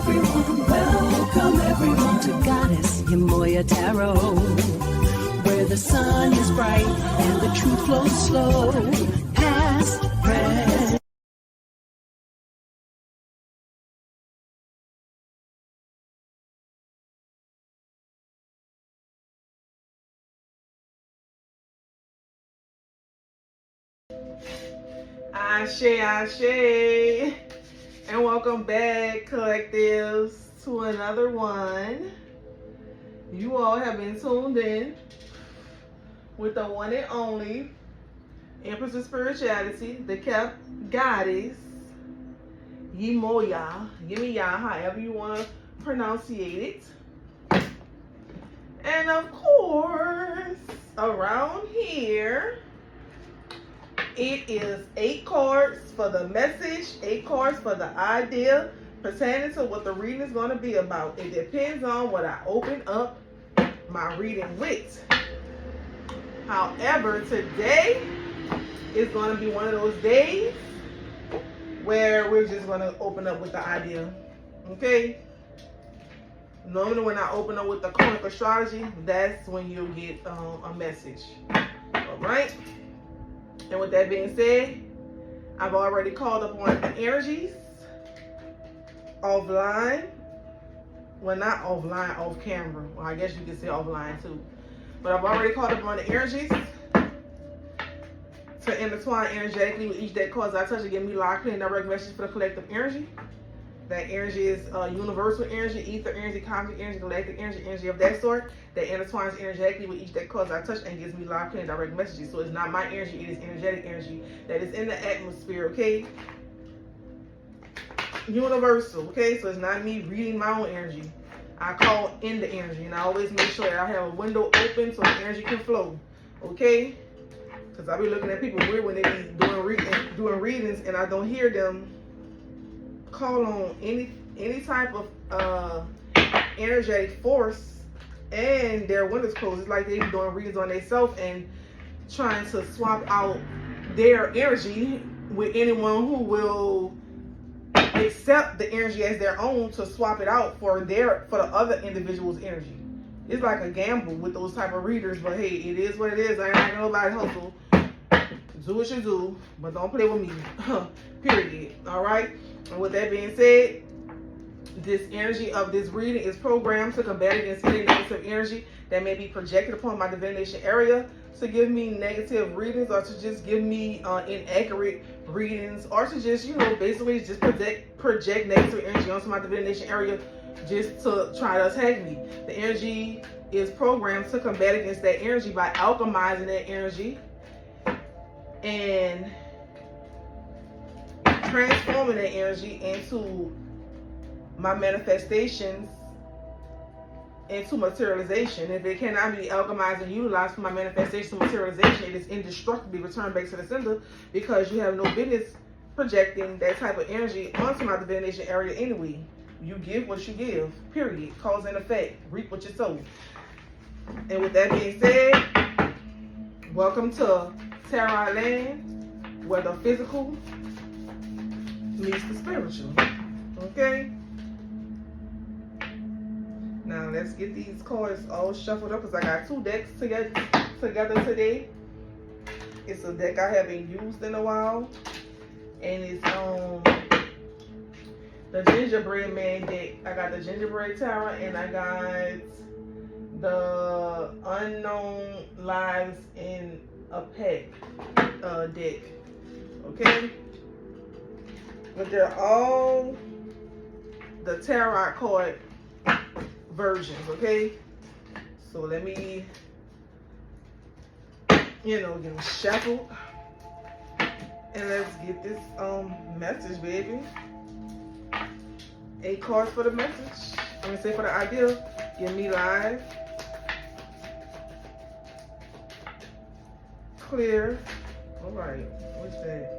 welcome everyone to Goddess Yemoya Tarot, where the sun is bright and the truth flows slow, past, present. Ashe, and welcome back, collectives, to another one. You all have been tuned in with the one and only Empress of Spirituality, the Goddess Yemoya, however you want to pronunciate it. And of course, around here, it is 8 cards for the message, 8 cards for the idea pertaining to what the reading is going to be about. It depends on what I open up my reading with. However, today is going to be one of those days where we're just going to open up with the idea. Okay? Normally when I open up with the karmic astrology, that's when you'll get a message. Alright? And with that being said, I've already called upon the energies offline. Well, not offline, off camera. Well, I guess you could say offline too. But I've already called upon the energies to intertwine energetically with each deck cards I touch and give me live, clear, and direct message for the collective energy. That energy is universal energy, ether energy, cosmic energy, galactic energy, energy of that sort that intertwines energetically with each deck cards I touch and gives me live, clear, and direct messages. So it's not my energy, it is energetic energy that is in the atmosphere, okay? Universal, okay? So it's not me reading my own energy. I call in the energy, and I always make sure that I have a window open so the energy can flow, okay? Because I be looking at people weird when they be doing readings and I don't hear them call on any type of energetic force and their windows closed. It's like they be doing readings on themselves and trying to swap out their energy with anyone who will accept the energy as their own to swap it out for the other individual's energy. It's like a gamble with those type of readers, but hey, it is what it is. I ain't gonna nobody hustle. Do what you do, but don't play with me. Period. Alright? And with that being said, this energy of this reading is programmed to combat against any negative energy that may be projected upon my divination area, to give me negative readings, or to just give me inaccurate readings, or to just, basically just project negative energy onto my divination area just to try to attack me. The energy is programmed to combat against that energy by alchemizing that energy and transforming that energy into my manifestations, into materialization. If it cannot be alchemized and utilized for my manifestation materialization, it is indestructibly returned back to the sender, because you have no business projecting that type of energy onto my divination area anyway. You give what you give, period. Cause and effect. Reap what you sow. And with that being said, welcome to Tarot Land, where the physical meets the spiritual. Okay? Now let's get these cards all shuffled up, because I got 2 decks together today. It's a deck I haven't used in a while, and it's the Gingerbread Man deck. I got the Gingerbread Tarot, and I got the Unknown Lives in a Pack deck. Okay? But they're all the tarot card versions, okay? So let me, get them shuffled. And let's get this message, baby. 8 cards for the message. I'm gonna say for the idea. Give me live, clear. All right, what's that?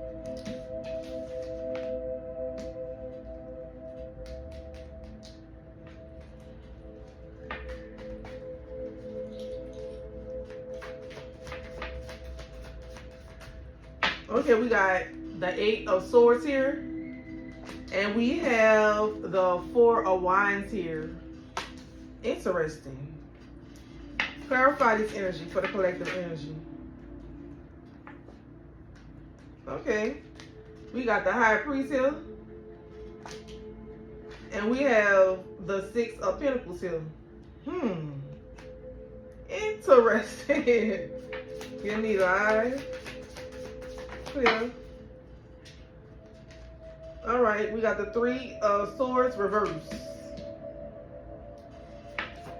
Okay, we got the 8 of Swords here. And we have the Four of Wands here. Interesting. Clarify this energy for the collective energy. Okay. We got the High Priest here. And we have the Six of Pentacles here. Interesting. Give me live. Clear. Alright, we got the Three of Swords reversed.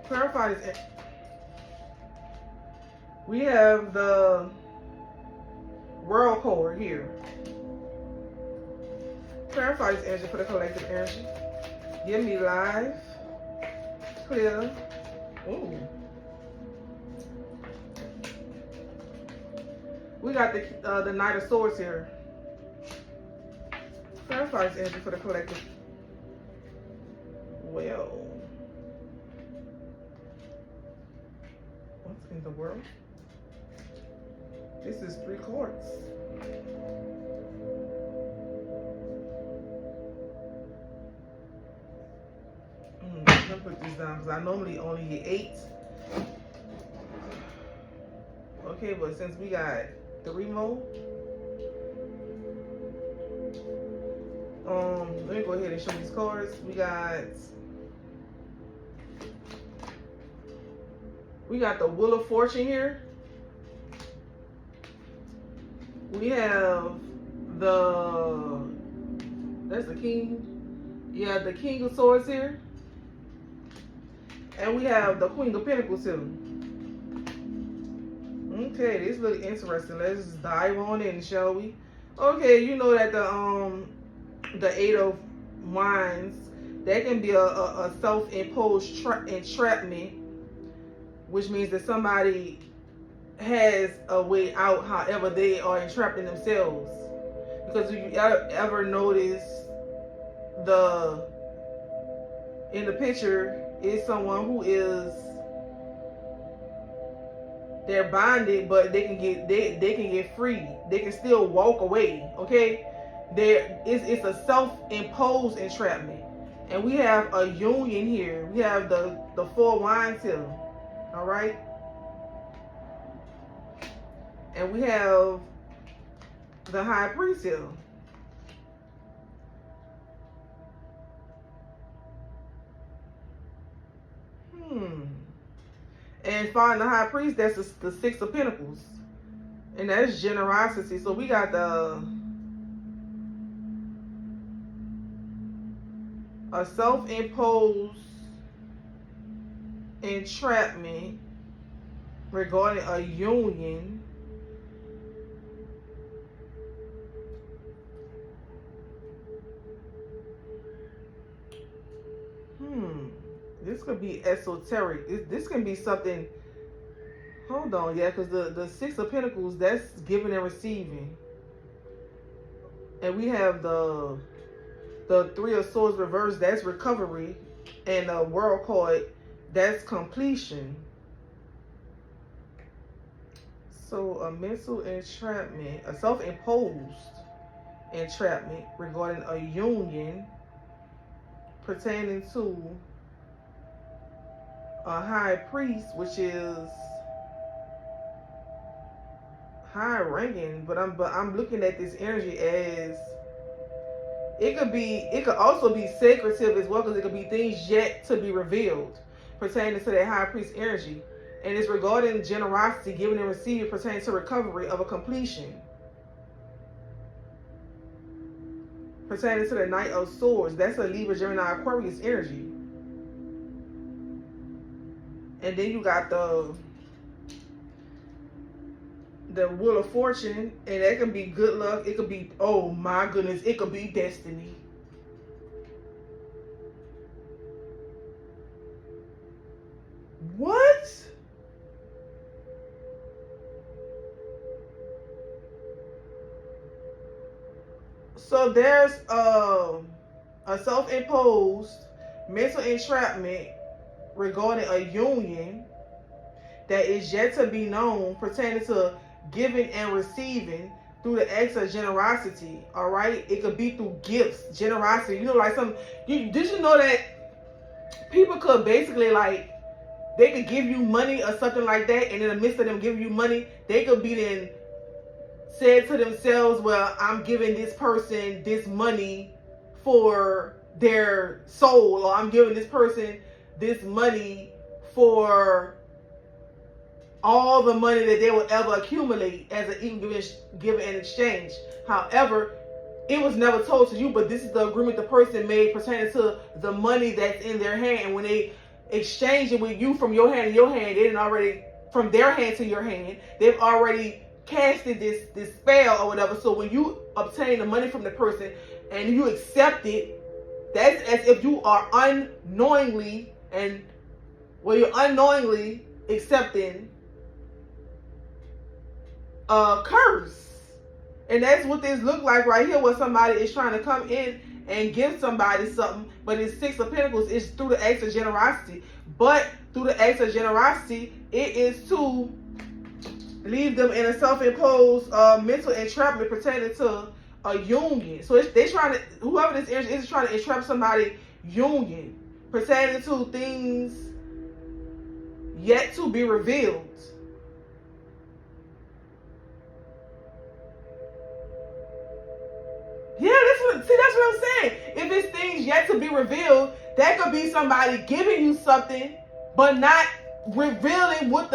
Clarify this. We have the World card here. Clarify this energy for the collective energy. Give me live. Clear. Ooh. We got the Knight of Swords here. Clarify this energy for the collective. Well, what's in the world? This is 3 cards. I'm gonna put this down because I normally only get 8. Okay, but since we got 3 more, let me go ahead and show these cards. We got the Wheel of Fortune here. We have that's the King. Yeah, the King of Swords here. And we have the Queen of Pentacles here. Okay, this is really interesting. Let's dive on in, shall we? Okay, you know that the Eight of Wands, that can be a self-imposed entrapment, which means that somebody has a way out, however they are entrapped in themselves. Because if you ever notice in the picture is someone who is, they're bonded, but they can get free. They can still walk away. Okay, it's a self-imposed entrapment. And we have a union here. We have the Four Wands here. All right. And we have the High Priest here. And find the High Priest, that's the Six of Pentacles. And that's generosity. So we got a self-imposed entrapment regarding a union. This could be esoteric. This can be something. Hold on, yeah, because the Six of Pentacles, that's giving and receiving. And we have the Three of Swords reversed, that's recovery. And the World card, that's completion. So a mental entrapment, a self-imposed entrapment regarding a union pertaining to a High Priest, which is high ranking, but I'm looking at this energy as it could also be secretive as well, because it could be things yet to be revealed pertaining to that High Priest energy. And it's regarding generosity, giving and receiving, pertaining to recovery of a completion. Pertaining to the Knight of Swords, that's a Libra, Gemini, Aquarius energy. And then you got the Wheel of Fortune, and that can be good luck. It could be, oh my goodness, it could be destiny. What? So there's a self-imposed mental entrapment regarding a union that is yet to be known, pertaining to giving and receiving, through the acts of generosity. All right, it could be through gifts, generosity. You know, like did you know that people could basically like, they could give you money or something like that, and in the midst of them giving you money, they could be then said to themselves, well, I'm giving this person this money for their soul, or I'm giving this person this money for all the money that they will ever accumulate as an even given in exchange. However, it was never told to you, but this is the agreement the person made pertaining to the money that's in their hand. And when they exchange it with you from your hand to your hand, they didn't already, from their hand to your hand, they've already casted this spell or whatever. So when you obtain the money from the person and you accept it, that's as if you are unknowingly you're unknowingly accepting a curse. And that's what this look like right here, where somebody is trying to come in and give somebody something, but it's Six of Pentacles. It's through the acts of generosity. But through the acts of generosity, it is to leave them in a self-imposed mental entrapment pertaining to a union. So they trying to, whoever this energy is trying to entrap somebody union pertaining to things yet to be revealed. Yeah, that's what I'm saying. If it's things yet to be revealed, that could be somebody giving you something, but not revealing what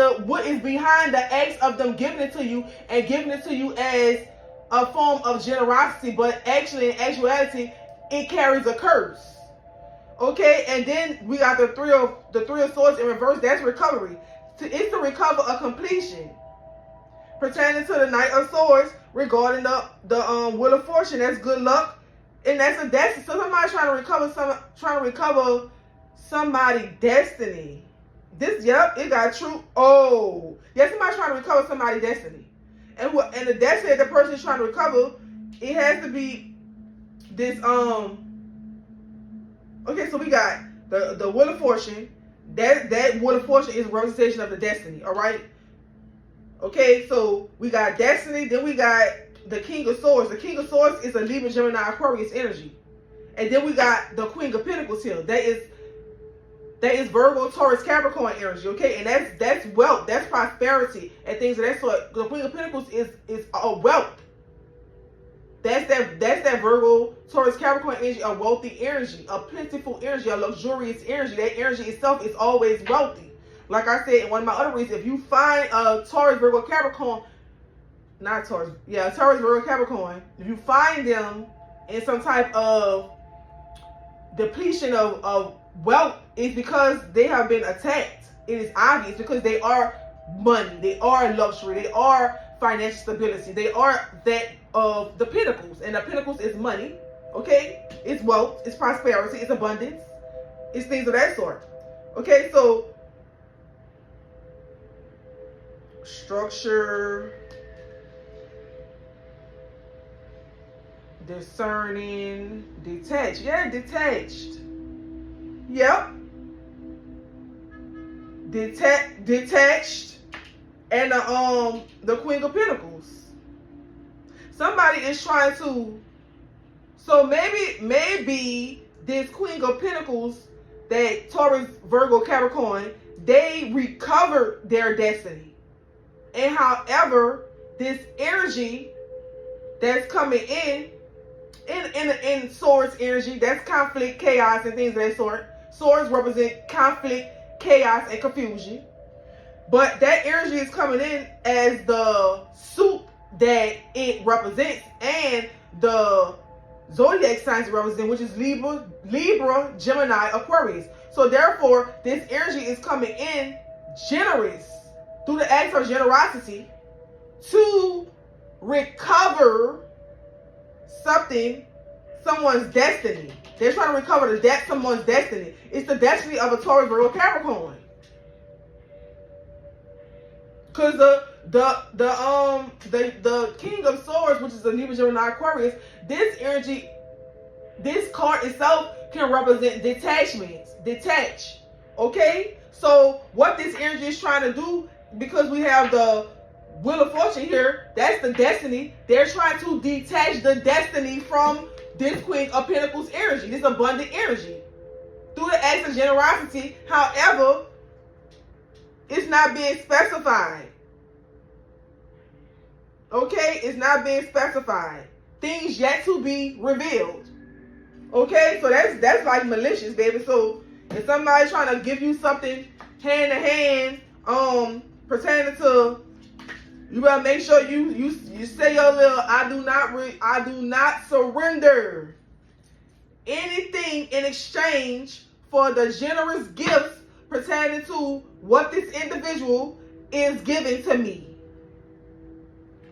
is behind the acts of them giving it to you, and giving it to you as a form of generosity, but actually in actuality it carries a curse. Okay, and then we got the three of swords in reverse. That's recovery. It's to recover a completion pertaining to the Knight of Swords regarding the Wheel of Fortune. That's good luck, and that's a destiny. So somebody's trying to recover somebody's destiny. It got true. Oh, yeah, somebody's trying to recover somebody's destiny. And the destiny that the person is trying to recover, it has to be this, okay, so we got the Wheel of Fortune. That Wheel of Fortune is a representation of the destiny, all right? Okay, so we got destiny, then we got the King of Swords. The King of Swords is a Libra, Gemini, Aquarius energy. And then we got the Queen of Pentacles here. That is Virgo, Taurus, Capricorn energy, okay? And that's wealth, that's prosperity, and things of that sort. The Queen of Pentacles is a wealth. That's that Virgo, Taurus, Capricorn energy, a wealthy energy, a plentiful energy, a luxurious energy. That energy itself is always wealthy. Like I said in one of my other reads, if you find a Taurus, Virgo, Capricorn, Taurus, Virgo, Capricorn, if you find them in some type of depletion of wealth, it's because they have been attacked. It is obvious, because they are money, they are luxury, they are financial stability, they are that of the Pentacles. And the Pentacles is money, okay? It's wealth, it's prosperity, it's abundance, it's things of that sort. Okay, so structure, discerning, detached. Yeah, detached. Yep. Detached, and the Queen of Pentacles. Somebody is trying to, so maybe this Queen of Pentacles, that Taurus, Virgo, Capricorn, they recovered their destiny. And however, this energy that's coming in Swords energy, that's conflict, chaos, and things of that sort. Swords represent conflict, chaos, and confusion. But that energy is coming in as the soup that it represents, and the zodiac signs represent, which is Libra, Gemini, Aquarius. So therefore, this energy is coming in generous through the acts of generosity to recover someone's destiny. They're trying to recover someone's destiny. It's the destiny of a Taurus, Virgo, Capricorn. Because the King of Swords, which is the Libra, Gemini, Aquarius, this energy, this card itself can represent detachment. Okay? So what this energy is trying to do, because we have the Wheel of Fortune here, that's the destiny. They're trying to detach the destiny from this Queen of Pentacles energy, this abundant energy, through the acts of generosity. However, it's not being specified. Okay, it's not being specified. Things yet to be revealed. Okay, so that's like malicious, baby. So if somebody's trying to give you something hand to hand, pertaining to, you better make sure you say your little I do not surrender anything in exchange for the generous gifts pertaining to what this individual is giving to me.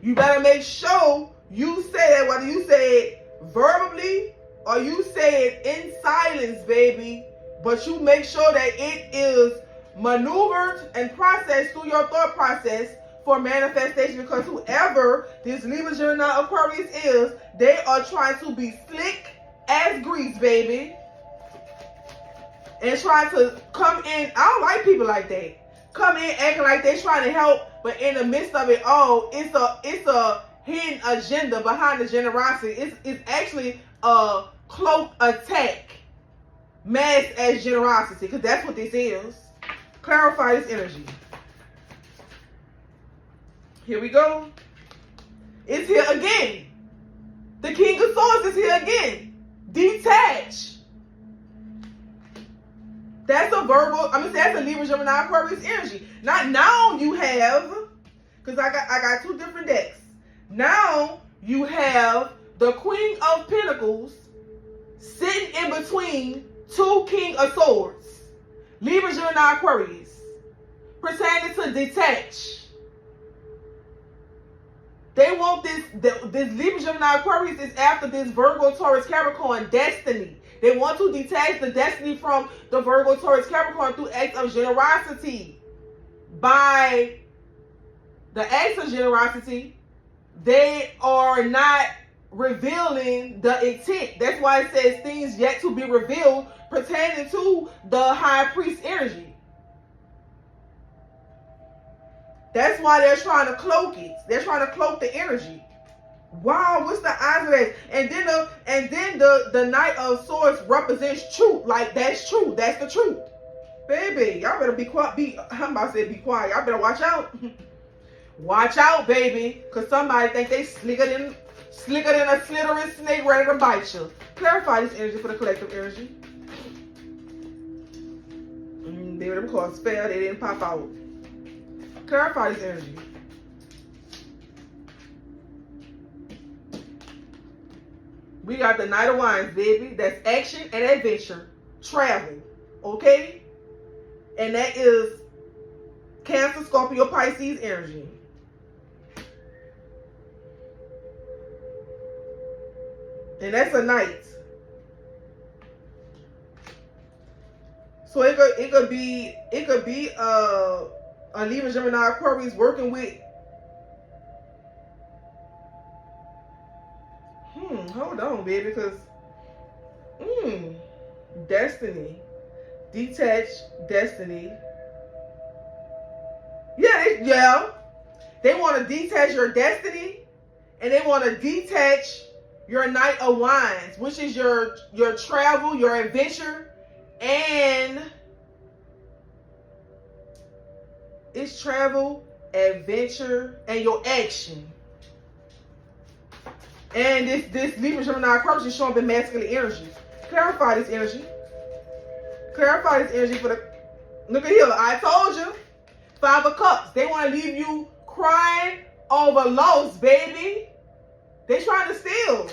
You better make sure you say that, whether you say it verbally or you say it in silence, baby. But you make sure that it is maneuvered and processed through your thought process for manifestation. Because whoever this Libra, Gemini, Aquarius is, they are trying to be slick as grease, baby. And trying to come in. I don't like people like that. Come in acting like they're trying to help, but in the midst of it all, it's a hidden agenda behind the generosity. It's actually a cloaked attack masked as generosity, because that's what this is. Clarify this energy. Here we go. It's here again. The King of Swords is here again. Detach. That's a Virgo, that's a Libra, Gemini, Aquarius energy. Now you have, because I got two different decks. Now you have the Queen of Pentacles sitting in between two King of Swords. Libra, Gemini, Aquarius. Pertaining to detach. They want this Libra, Gemini, Aquarius is after this Virgo, Taurus, Capricorn destiny. They want to detach the destiny from the Virgo, Taurus, Capricorn through acts of generosity. By the acts of generosity, they are not revealing the intent. That's why it says things yet to be revealed pertaining to the High Priest energy. That's why they're trying to cloak it. They're trying to cloak the energy. Wow, what's the odds of that? And then the Knight of Swords represents truth. Like, that's true. That's the truth. Baby, y'all better be quiet. I'm about to say be quiet. Y'all better watch out. Watch out, baby. Because somebody think they slicker than a slithering snake ready to bite you. Clarify this energy for the collective energy. Baby, them cards fell. They didn't pop out. Clarify this energy. We got the Knight of Wands, baby. That's action and adventure. Travel. Okay? And that is Cancer, Scorpio, Pisces energy. And that's a knight. So it could be a Libra, Gemini, Aquarius working with. Hold on, baby, because destiny, detached destiny. Yeah. They want to detach your destiny, and they want to detach your Knight of Wands, which is your travel, your adventure, and it's travel, adventure, and your action. And this Libra, Gemini, Aquarius is showing the masculine energy. Clarify this energy. Clarify this energy for the. Look at here. I told you. 5 of Cups. They want to leave you crying over loss, baby. They trying to steal.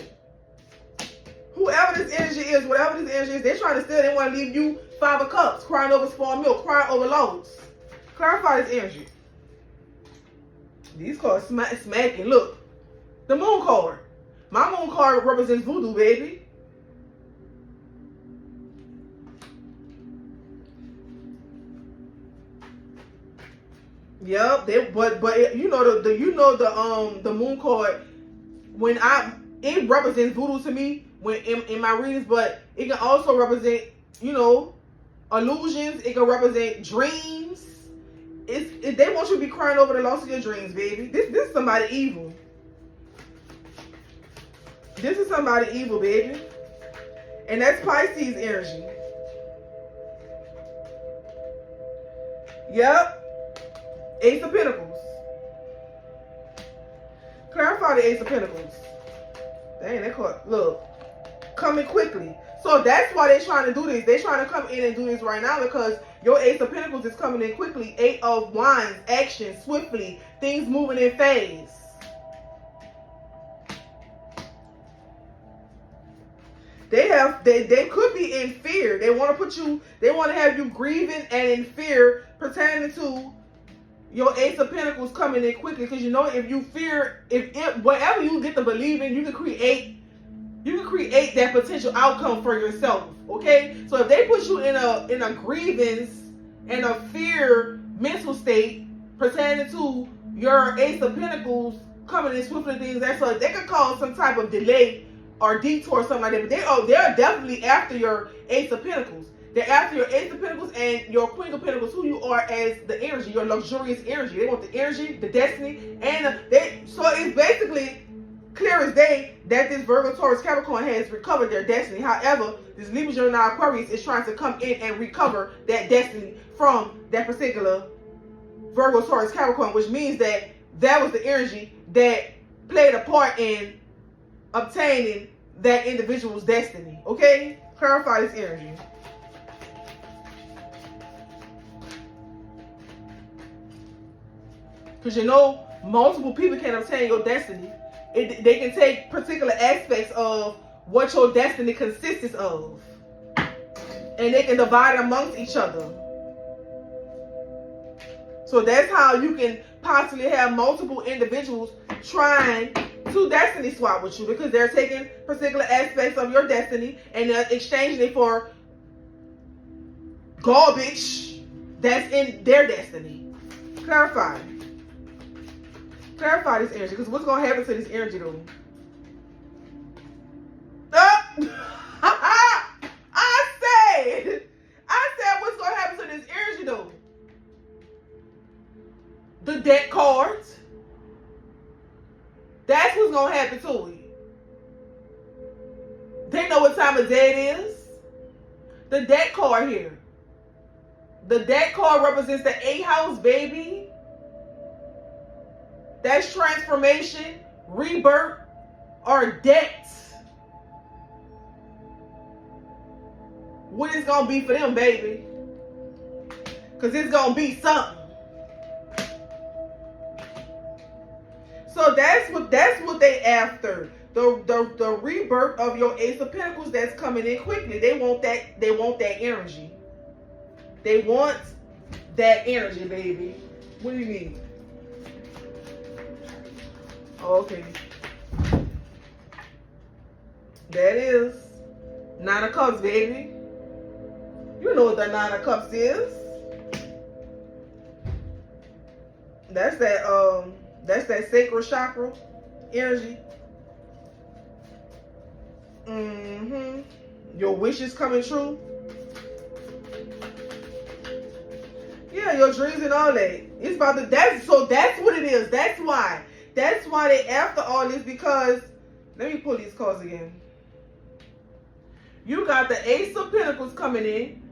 Whoever this energy is, whatever this energy is, they're trying to steal. They want to leave you 5 of Cups, crying over spoiled milk, crying over loss. Clarify this energy. These cards smacking. Look. The Moon card. My Moon card represents voodoo, baby. Yep, but you know the Moon card, when it represents voodoo to me when in my readings, but it can also represent, illusions. It can represent dreams. they want you to be crying over the loss of your dreams, baby. This is somebody evil. This is somebody evil, baby. And that's Pisces energy. Yep. Ace of Pentacles. Clarify the Ace of Pentacles. Dang, that caught. Look. Coming quickly. So that's why they're trying to do this. They're trying to come in and do this right now because your Ace of Pentacles is coming in quickly. 8 of Wands. Action. Swiftly. Things moving in phase. They could be in fear. They want to have you grieving and in fear pertaining to your Ace of Pentacles coming in quickly. Because you know, if you fear, whatever you get to believe in, you can create that potential outcome for yourself. Okay? So if they put you in a grievance and a fear mental state pertaining to your Ace of Pentacles coming in swiftly, things that so they could cause some type of delay or detour or something like that. But they're definitely after your Ace of Pentacles. They're after your Ace of Pentacles and your Queen of Pentacles, who you are as the energy, your luxurious energy. They want the energy, the destiny, and so it's basically clear as day that this Virgo, Taurus, Capricorn has recovered their destiny. However, this Libra, Gemini, Aquarius is trying to come in and recover that destiny from that particular Virgo, Taurus, Capricorn, which means that was the energy that played a part in obtaining that individual's destiny. Okay? Clarify this energy. Because you know, multiple people can obtain your destiny. They can take particular aspects of what your destiny consists of. And they can divide it amongst each other. So that's how you can possibly have multiple individuals trying to destiny swap with you, because they're taking particular aspects of your destiny and they're exchanging it for garbage that's in their destiny. Clarify this energy, because what's going to happen to this energy though? I said what's going to happen to this energy though? The deck cards. That's what's going to happen to it. They know what time of day it is. The deck card here. The deck card represents the 8th house, baby. That's transformation, rebirth, or death. What it's going to be for them, baby. Because it's going to be something. So that's what they after. The rebirth of your Ace of Pentacles that's coming in quickly. They want that energy. They want that energy, baby. What do you mean? Okay. That is 9 of Cups, baby. You know what the 9 of Cups is. That's that sacral chakra energy. Your wishes coming true. Yeah, your dreams and all that. It's about the that's what it is. That's why they after all this, because let me pull these cards again. You got the Ace of Pentacles coming in,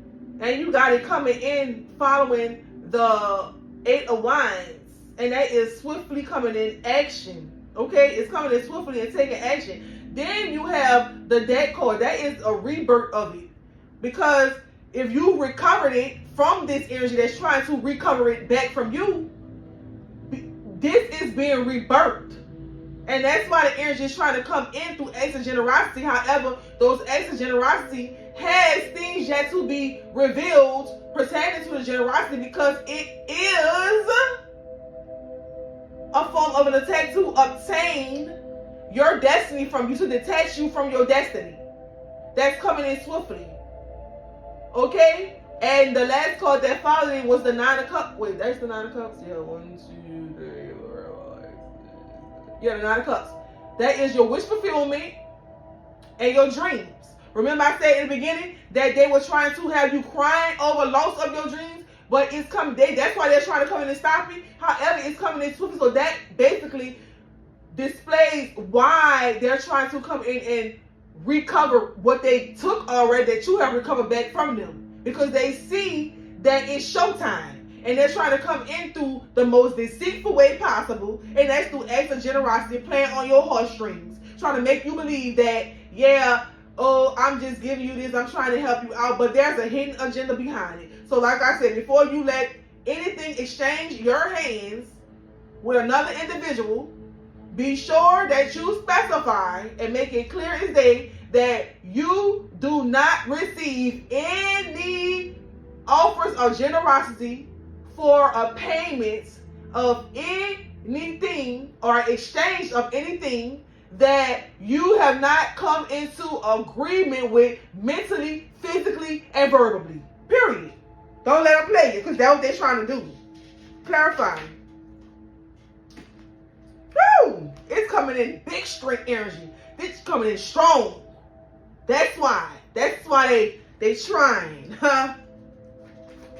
and you got it coming in following the 8 of Wands. And that is swiftly coming in action. Okay? It's coming in swiftly and taking action. Then you have the deck card. That is a rebirth of it. Because if you recovered it from this energy that's trying to recover it back from you, this is being rebirthed. And that's why the energy is trying to come in through Ace of Generosity. However, those Ace of Generosity has things yet to be revealed pertaining to the generosity, because it is a form of an attack to obtain your destiny from you, to detach you from your destiny. That's coming in swiftly. Okay? And the last card that followed it was the 9 of Cups. Wait, that's the 9 of Cups? Yeah, 1, 2, 3, 4, 5. Yeah, the 9 of Cups. That is your wish fulfillment and your dreams. Remember I said in the beginning that they were trying to have you crying over loss of your dreams? but it's coming. That's why they're trying to come in and stop it. However, it's coming in swiftly. So that basically displays why they're trying to come in and recover what they took already that you have recovered back from them, because they see that it's showtime. And they're trying to come in through the most deceitful way possible, and that's through acts of generosity, playing on your heartstrings, trying to make you believe that, yeah, oh, I'm just giving you this, I'm trying to help you out, but there's a hidden agenda behind it. So like I said, before you let anything exchange your hands with another individual, be sure that you specify and make it clear as day that you do not receive any offers of generosity for a payment of anything or exchange of anything that you have not come into agreement with mentally, physically, and verbally. Period. Don't let them play you, because that's what they're trying to do. Clarifying. Woo! It's coming in big strength energy. It's coming in strong. That's why. That's why they trying. Huh?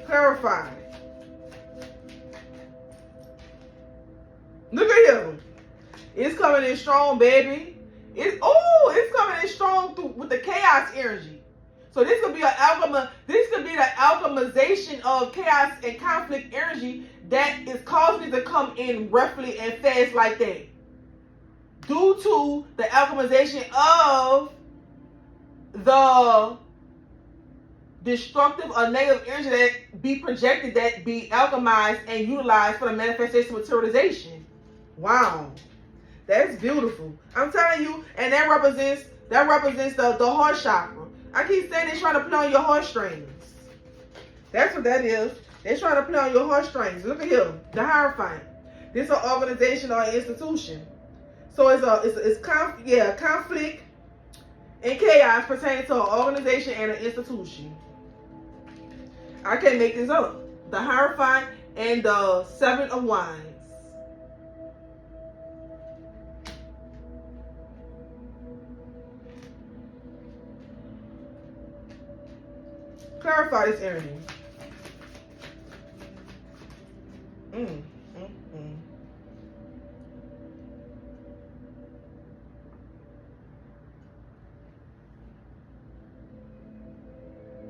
Clarifying. Look at him. It's coming in strong, baby. It's coming in strong with the chaos energy. So this could be this could be the alchemization of chaos and conflict energy that is causing it to come in roughly and fast like that. Due to the alchemization of the destructive or negative energy that be projected, that be alchemized and utilized for the manifestation materialization. Wow, that's beautiful. I'm telling you, and that represents the heart chakra. I keep saying they're trying to play on your heartstrings. That's what that is. They're trying to play on your heartstrings. Look at him, the Hierophant. This is an organization or an institution. So it's conflict and chaos pertaining to an organization and an institution. I can't make this up. The Hierophant and the Seven of Wands. Clarify this energy.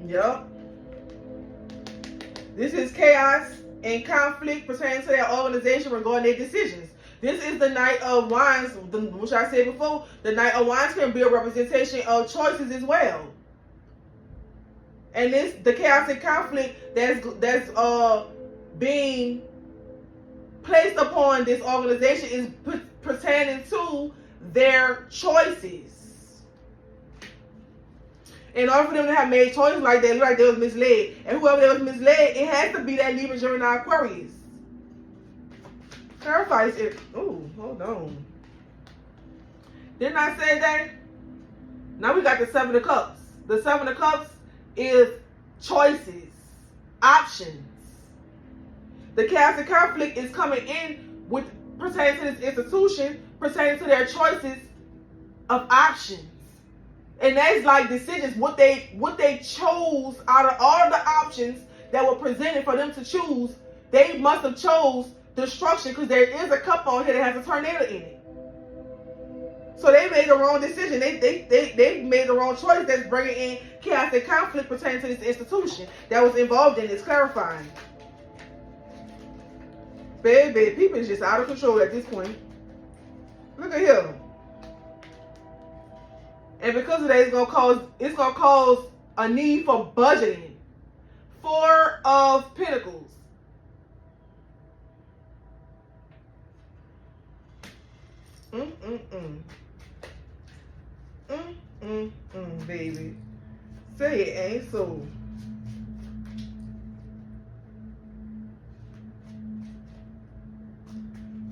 Yep. This is chaos and conflict pertaining to their organization regarding their decisions. This is the Knight of Wands, which I said before. The Knight of Wands can be a representation of choices as well. And the chaos and conflict that's being placed upon this organization is pertaining to their choices. In order for them to have made choices like that, look like they was misled. And whoever they was misled, it has to be that Libra, Gemini, Aquarius. Clarify this. Ooh, hold on. Didn't I say that? Now we got the Seven of Cups. The Seven of Cups is choices, options. The chaos and conflict is coming in with pertaining to this institution, pertaining to their choices of options. And that's like decisions, what they chose out of all the options that were presented for them to choose. They must have chose destruction, because there is a cup on here that has a tornado in it. So they made the wrong decision. They made the wrong choice. That's bringing in chaos and conflict pertaining to this institution that was involved in this. Clarifying. Baby, people is just out of control at this point. Look at him. And because of that, it's gonna cause a need for budgeting. Four of Pentacles. Baby. Say it ain't so.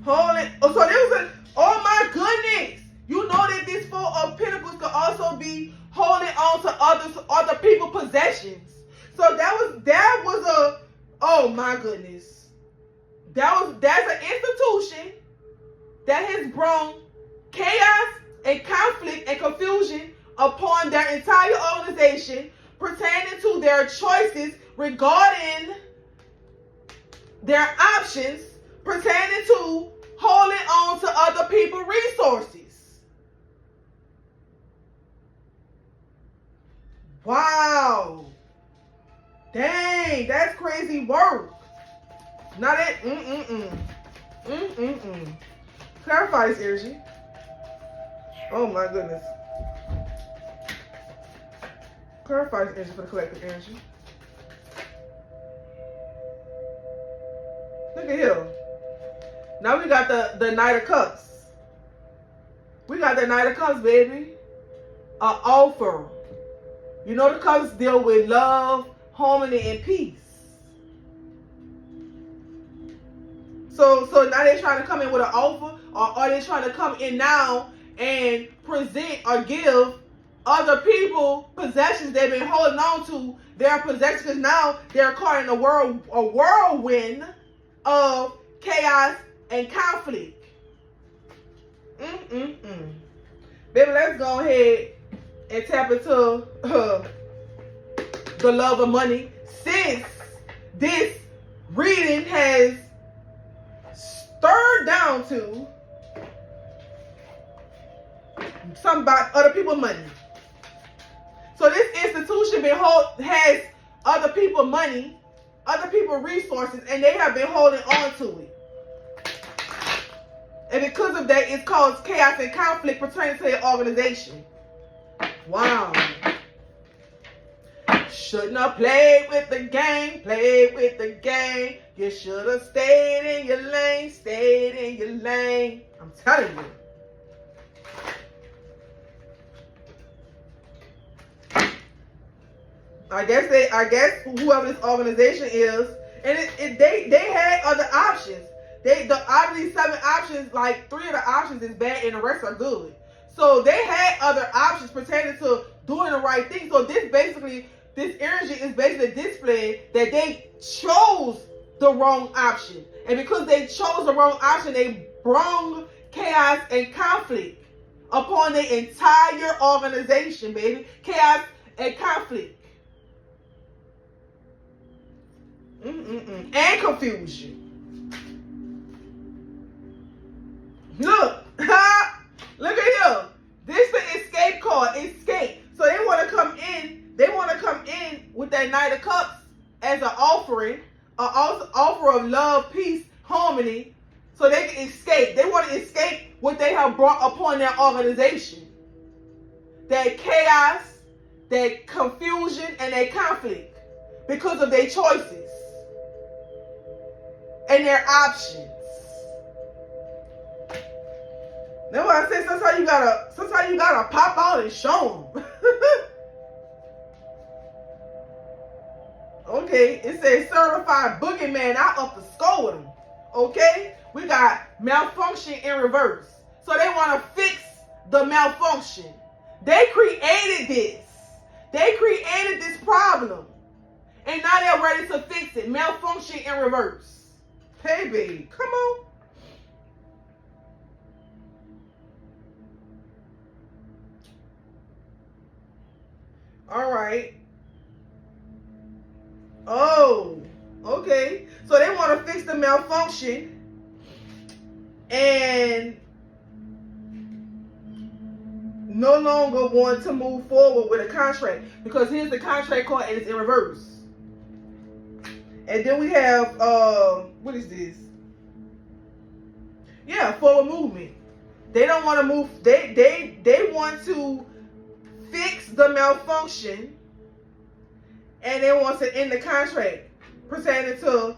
Hold it. Oh, so there was a, oh my goodness. You know that this Four of Pentacles could also be holding on to other people's possessions. So that was a, oh my goodness. That's an institution that has brought chaos and conflict and confusion upon their entire organization pertaining to their choices regarding their options pertaining to holding on to other people's resources. Wow. Dang, that's crazy work. Not that, Clarify this energy. Oh my goodness. Clarify this energy for the collective energy. Look at here. Now we got the Knight of Cups. We got the Knight of Cups, baby. An offer. You know the cups deal with love, harmony, and peace. So now they're trying to come in with an offer, or are they trying to come in now and present or give other people possessions they've been holding on to, their possessions, because now they're caught in a whirlwind of chaos and conflict. Baby, let's go ahead and tap into the love of money, since this reading has stirred down to something about other people's money. So this institution has other people's money, other people's resources, and they have been holding on to it. And because of that, it's caused chaos and conflict pertaining to their organization. Wow. Shouldn't have played with the game, played with the game. You should have stayed in your lane, stayed in your lane. I'm telling you. I guess whoever this organization is, and they had other options. Out of these 7 options, like 3 of the options is bad and the rest are good. So they had other options pertaining to doing the right thing. So this energy is basically displaying that they chose the wrong option. And because they chose the wrong option, they brought chaos and conflict upon the entire organization, baby. Chaos and conflict. And confusion. Look. Look at here. This is the escape card. Escape. So they want to come in. They want to come in with that Knight of Cups as an offering. An offer of love, peace, harmony. So they can escape. They want to escape what they have brought upon their organization. That chaos, that confusion, and that conflict. Because of their choices. And their options. That's why I say sometimes you gotta pop out and show them. Okay, it says certified boogeyman. I up the score with them. Okay, we got malfunction in reverse. So they want to fix the malfunction. They created this. They created this problem, and now they're ready to fix it. Malfunction in reverse. Hey, baby, come on. All right. Oh, okay. So they want to fix the malfunction and no longer want to move forward with a contract, because here's the contract card and it's in reverse. And then we have, what is this? Yeah, forward movement. They don't want to move. They want to fix the malfunction, and they want to end the contract pertaining to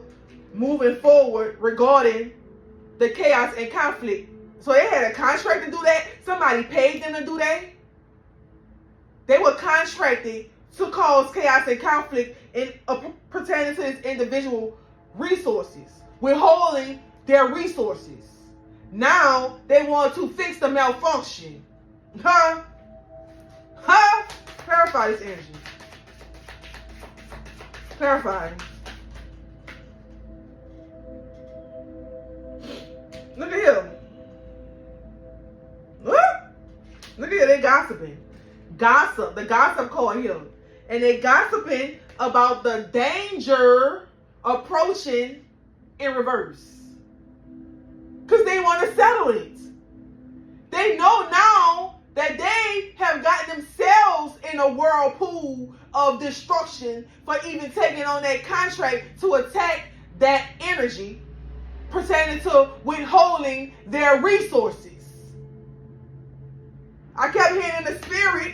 moving forward regarding the chaos and conflict. So they had a contract to do that. Somebody paid them to do that. They were contracted to cause chaos and conflict in pertaining to this individual resources, withholding their resources. Now they want to fix the malfunction. Huh? Clarify this energy. Clarify. Look at him. Look at here, they gossiping. Gossip, the gossip card here. And they gossiping about the danger approaching in reverse. Because they want to settle it. They know now that they have gotten themselves in a whirlpool of destruction for even taking on that contract to attack that energy pertaining to withholding their resources. I kept hearing in the spirit,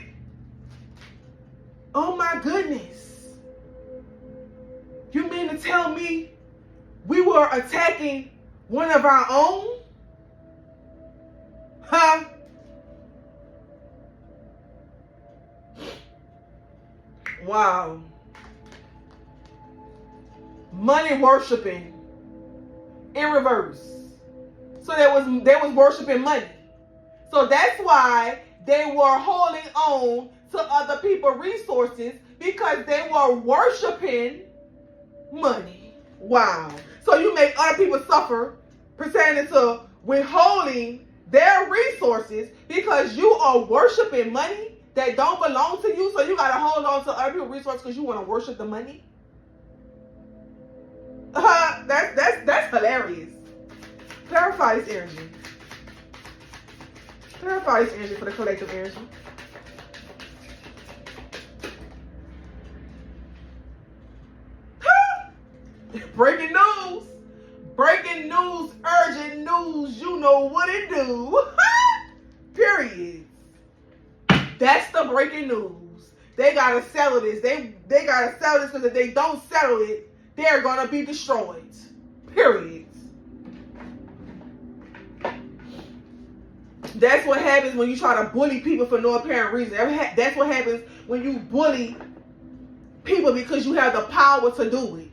oh my goodness. You mean to tell me we were attacking one of our own? Huh? Wow. Money worshiping in reverse. So they was worshiping money. So that's why they were holding on to other people's resources, because they were worshiping money. Wow. So you make other people suffer pertaining to withholding their resources because you are worshiping money that don't belong to you. So you got to hold on to other people's resources because you want to worship the money. That's hilarious. Clarify this energy. Clarify this energy for the collective energy. Breaking news. Breaking news, urgent news, you know what it do. Period. That's the breaking news. They gotta settle this. They gotta settle this, because if they don't settle it, they're gonna be destroyed. Period. That's what happens when you try to bully people for no apparent reason. That's what happens when you bully people because you have the power to do it.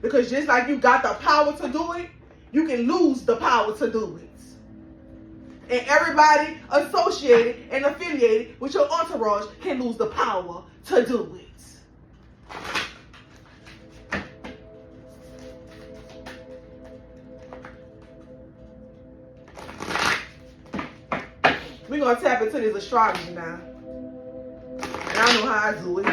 Because just like you got the power to do it, you can lose the power to do it. And everybody associated and affiliated with your entourage can lose the power to do it. We're going to tap into this astrology now. And I know how I do it.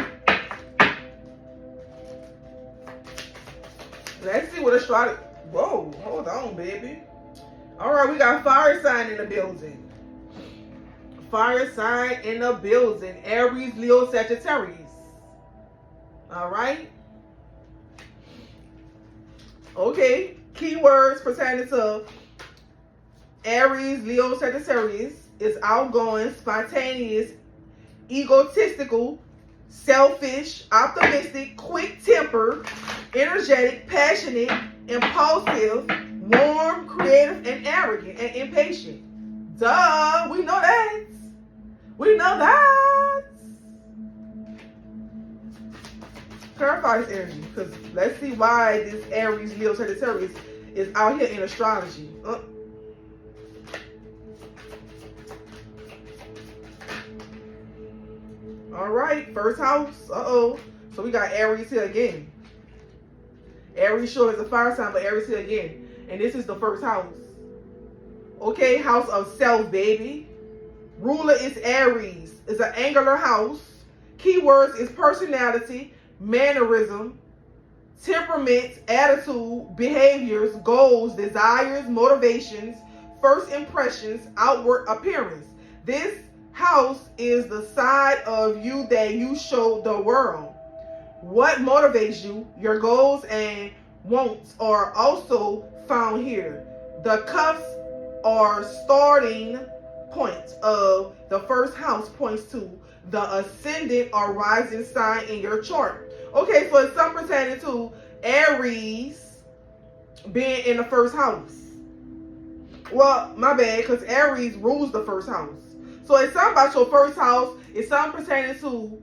Let's see what astrology... Whoa, hold on, baby. All right, we got fire sign in the building. Fire sign in the building. Aries, Leo, Sagittarius. All right. Okay. Keywords pertaining to Aries, Leo, Sagittarius is outgoing, spontaneous, egotistical, selfish, optimistic, quick-tempered, energetic, passionate, impulsive, warm, creative, and arrogant, and impatient. Duh, we know that. We know that. Clarify this energy, because let's see why this Aries, Leo, Sagittarius is out here in astrology. All right, first house. So we got Aries here again. Aries sure is a fire sign, but Aries here again. And this is the first house. Okay, house of self, baby. Ruler is Aries. It's an angular house. Keywords is personality, mannerism, temperament, attitude, behaviors, goals, desires, motivations, first impressions, outward appearance. This house is the side of you that you show the world. What motivates you, your goals and wants are also found here. The cuffs are starting point of the first house points to the ascendant or rising sign in your chart. Okay, so it's something pertaining to Aries being in the first house. Well, my bad, because Aries rules the first house. So it's something about your first house. It's something pertaining to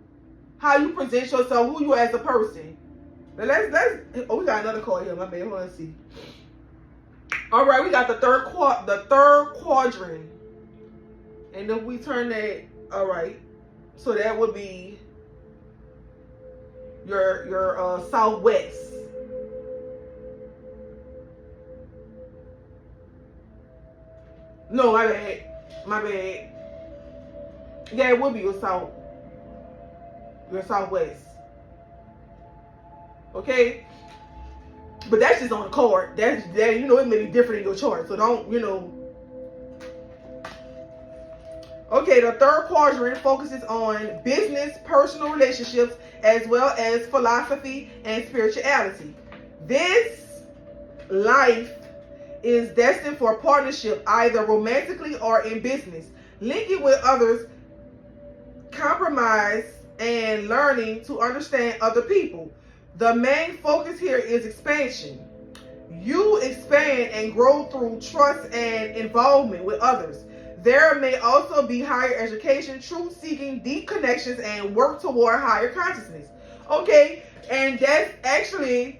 how you present yourself, who you are as a person. Now we got another card here. My bad. Hold on, let's see. All right, we got the third quadrant, and then we turn that. All right, so that would be your southwest. No, my bad. My bad. Yeah, it would be your southwest. Okay? But that's just on the card. That you know, it may be different in your chart. So don't, you know. Okay, the third quadrant focuses on business, personal relationships, as well as philosophy and spirituality. This life is destined for partnership, either romantically or in business. Linking with others, compromise, and learning to understand other people. The main focus here is expansion. You expand and grow through trust and involvement with others. There may also be higher education, truth-seeking, deep connections, and work toward higher consciousness. Okay, and that's actually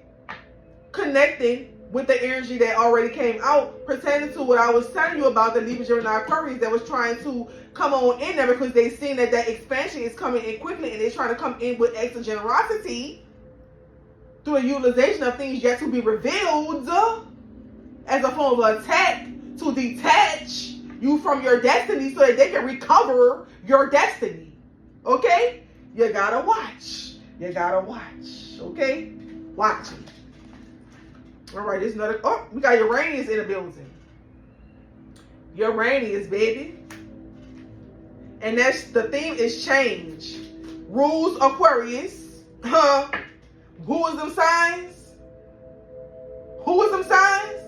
connecting with the energy that already came out pertaining to what I was telling you about the Libra, Gemini, Aquarius that was trying to come on in there because they seen that expansion is coming in quickly and they're trying to come in with extra generosity through a utilization of things yet to be revealed as a form of attack to detach you from your destiny so that they can recover your destiny. Okay? You gotta watch. You gotta watch. Okay? Watch it. All right, this is another. Oh, we got Uranus in the building. Uranus, baby. And that's the theme is change. Rules Aquarius. Who is them signs? Who is them signs?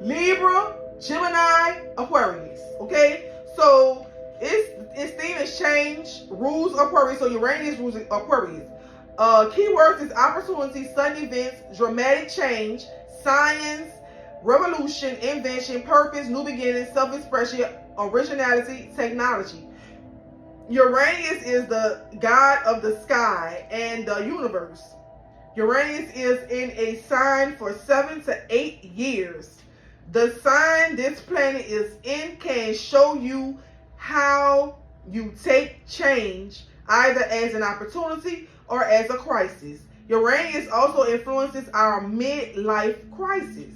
Libra, Gemini, Aquarius. Okay? So its theme is change. Rules Aquarius. So Uranus rules Aquarius. Keywords is opportunity, sudden events, dramatic change, science, revolution, invention, purpose, new beginnings, self-expression, originality, technology. Uranus is the god of the sky and the universe. Uranus is in a sign for 7 to 8 years. The sign this planet is in can show you how you take change either as an opportunity or as a crisis. Uranus also influences our midlife crisis.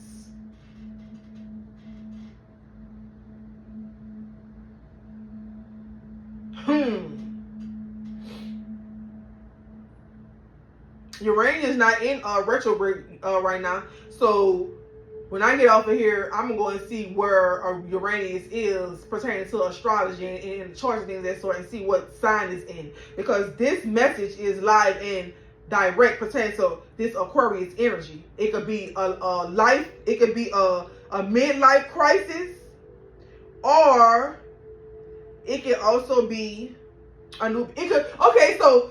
Uranus is not in retrograde right now. So when I get off of here, I'm going to go and see where Uranus is pertaining to astrology and the charts and things of that sort and see what sign it's in. Because this message is live and direct pertaining to this Aquarius energy. It could be a life, it could be a midlife crisis, or it could also be a new, okay, so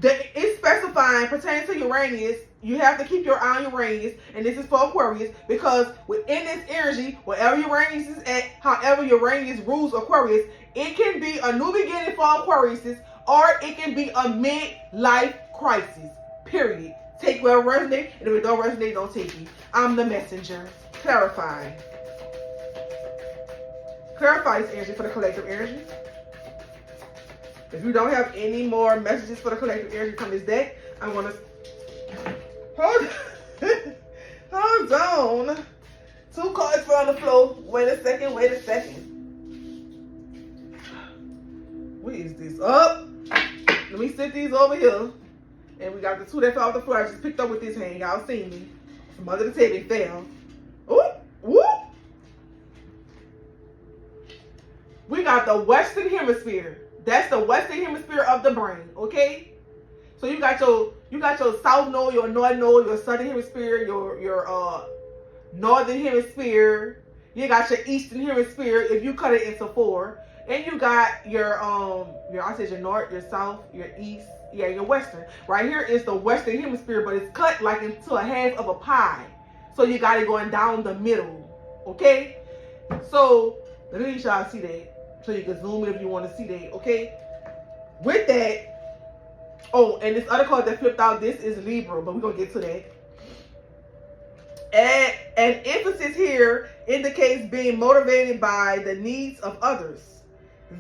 it's specifying pertaining to Uranus. You have to keep your eye on Uranus, and this is for Aquarius, because within this energy, wherever Uranus is at, however Uranus rules Aquarius, it can be a new beginning for Aquarius, or it can be a mid-life crisis, period. Take whatever resonates, and if it don't resonate, don't take it. I'm the messenger. Clarify. Clarify this energy for the collective energy. If you don't have any more messages for the collective energy from this deck, I'm going to... Hold on. 2 cards fell on the floor. Wait a second. What is this? Up. Let me sit these over here. And we got the 2 that fell off the floor. I just picked up with this hand. Y'all seen me. From under the table, it fell. Whoop, whoop. We got the Western Hemisphere. That's the Western Hemisphere of the brain, okay? So you got your South Node, your North Node, your Southern Hemisphere, your Northern Hemisphere. You got your Eastern Hemisphere if you cut it into 4. And you got your I said your North, your South, your East, yeah, your Western. Right here is the Western Hemisphere, but it's cut like into a half of a pie. So you got it going down the middle, okay? So let me y'all see that. So you can zoom in if you want to see that, okay? With that, oh, and this other card that flipped out, this is Libra, but we're going to get to that. And an emphasis here indicates being motivated by the needs of others.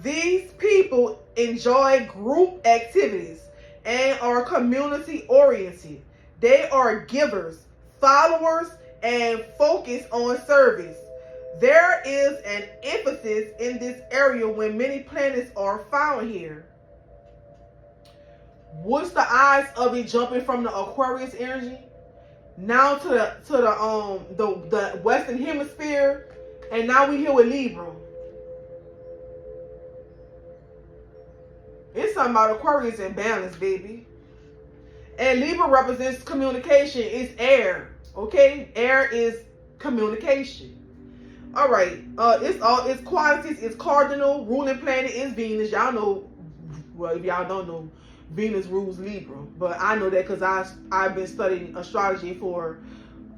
These people enjoy group activities and are community oriented. They are givers, followers, and focus on service. There is an emphasis in this area when many planets are found here. What's the odds of it jumping from the Aquarius energy? now to the Western Hemisphere, and now we here with Libra. It's something about Aquarius and balance, baby. And Libra represents communication. It's air. Okay? Air is communication. Alright. It's qualities, it's cardinal, ruling planet is Venus. Y'all know, well, if y'all don't know, Venus rules Libra. But I know that because I've been studying astrology for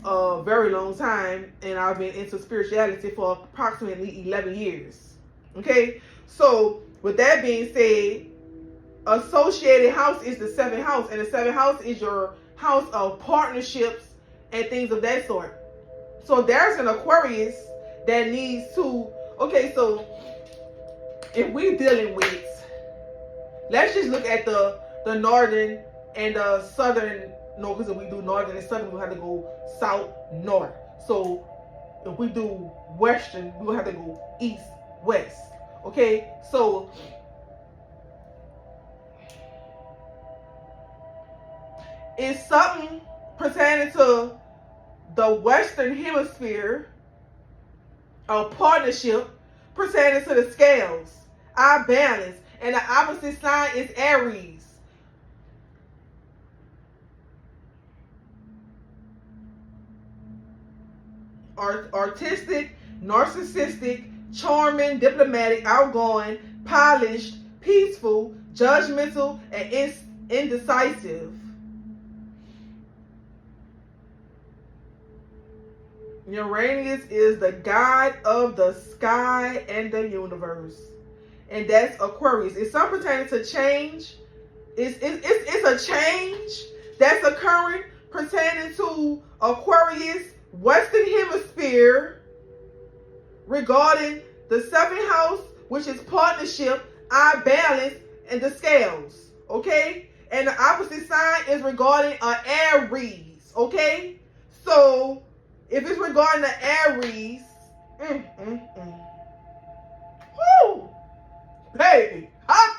a very long time, and I've been into spirituality for approximately 11 years. Okay? So, with that being said, associated house is the 7th house, and the 7th house is your house of partnerships and things of that sort. So there's an Aquarius that needs to, okay, so if we're dealing with, let's just look at the northern and the southern, no, because if we do northern and southern, we'll have to go south, north. So if we do western, we'll have to go east, west. Okay, so it's something pertaining to the Western Hemisphere, a partnership pertaining to the scales, our balance, and the opposite sign is Aries. Artistic, narcissistic, charming, diplomatic, outgoing, polished, peaceful, judgmental, and indecisive. Uranus is the god of the sky and the universe. And that's Aquarius. It's something pertaining to change. It's a change that's occurring pertaining to Aquarius, Western Hemisphere, regarding the 7th house, which is partnership, our balance, and the scales. Okay? And the opposite sign is regarding Aries. Okay? So if it's regarding the Aries, whoo, baby, huh?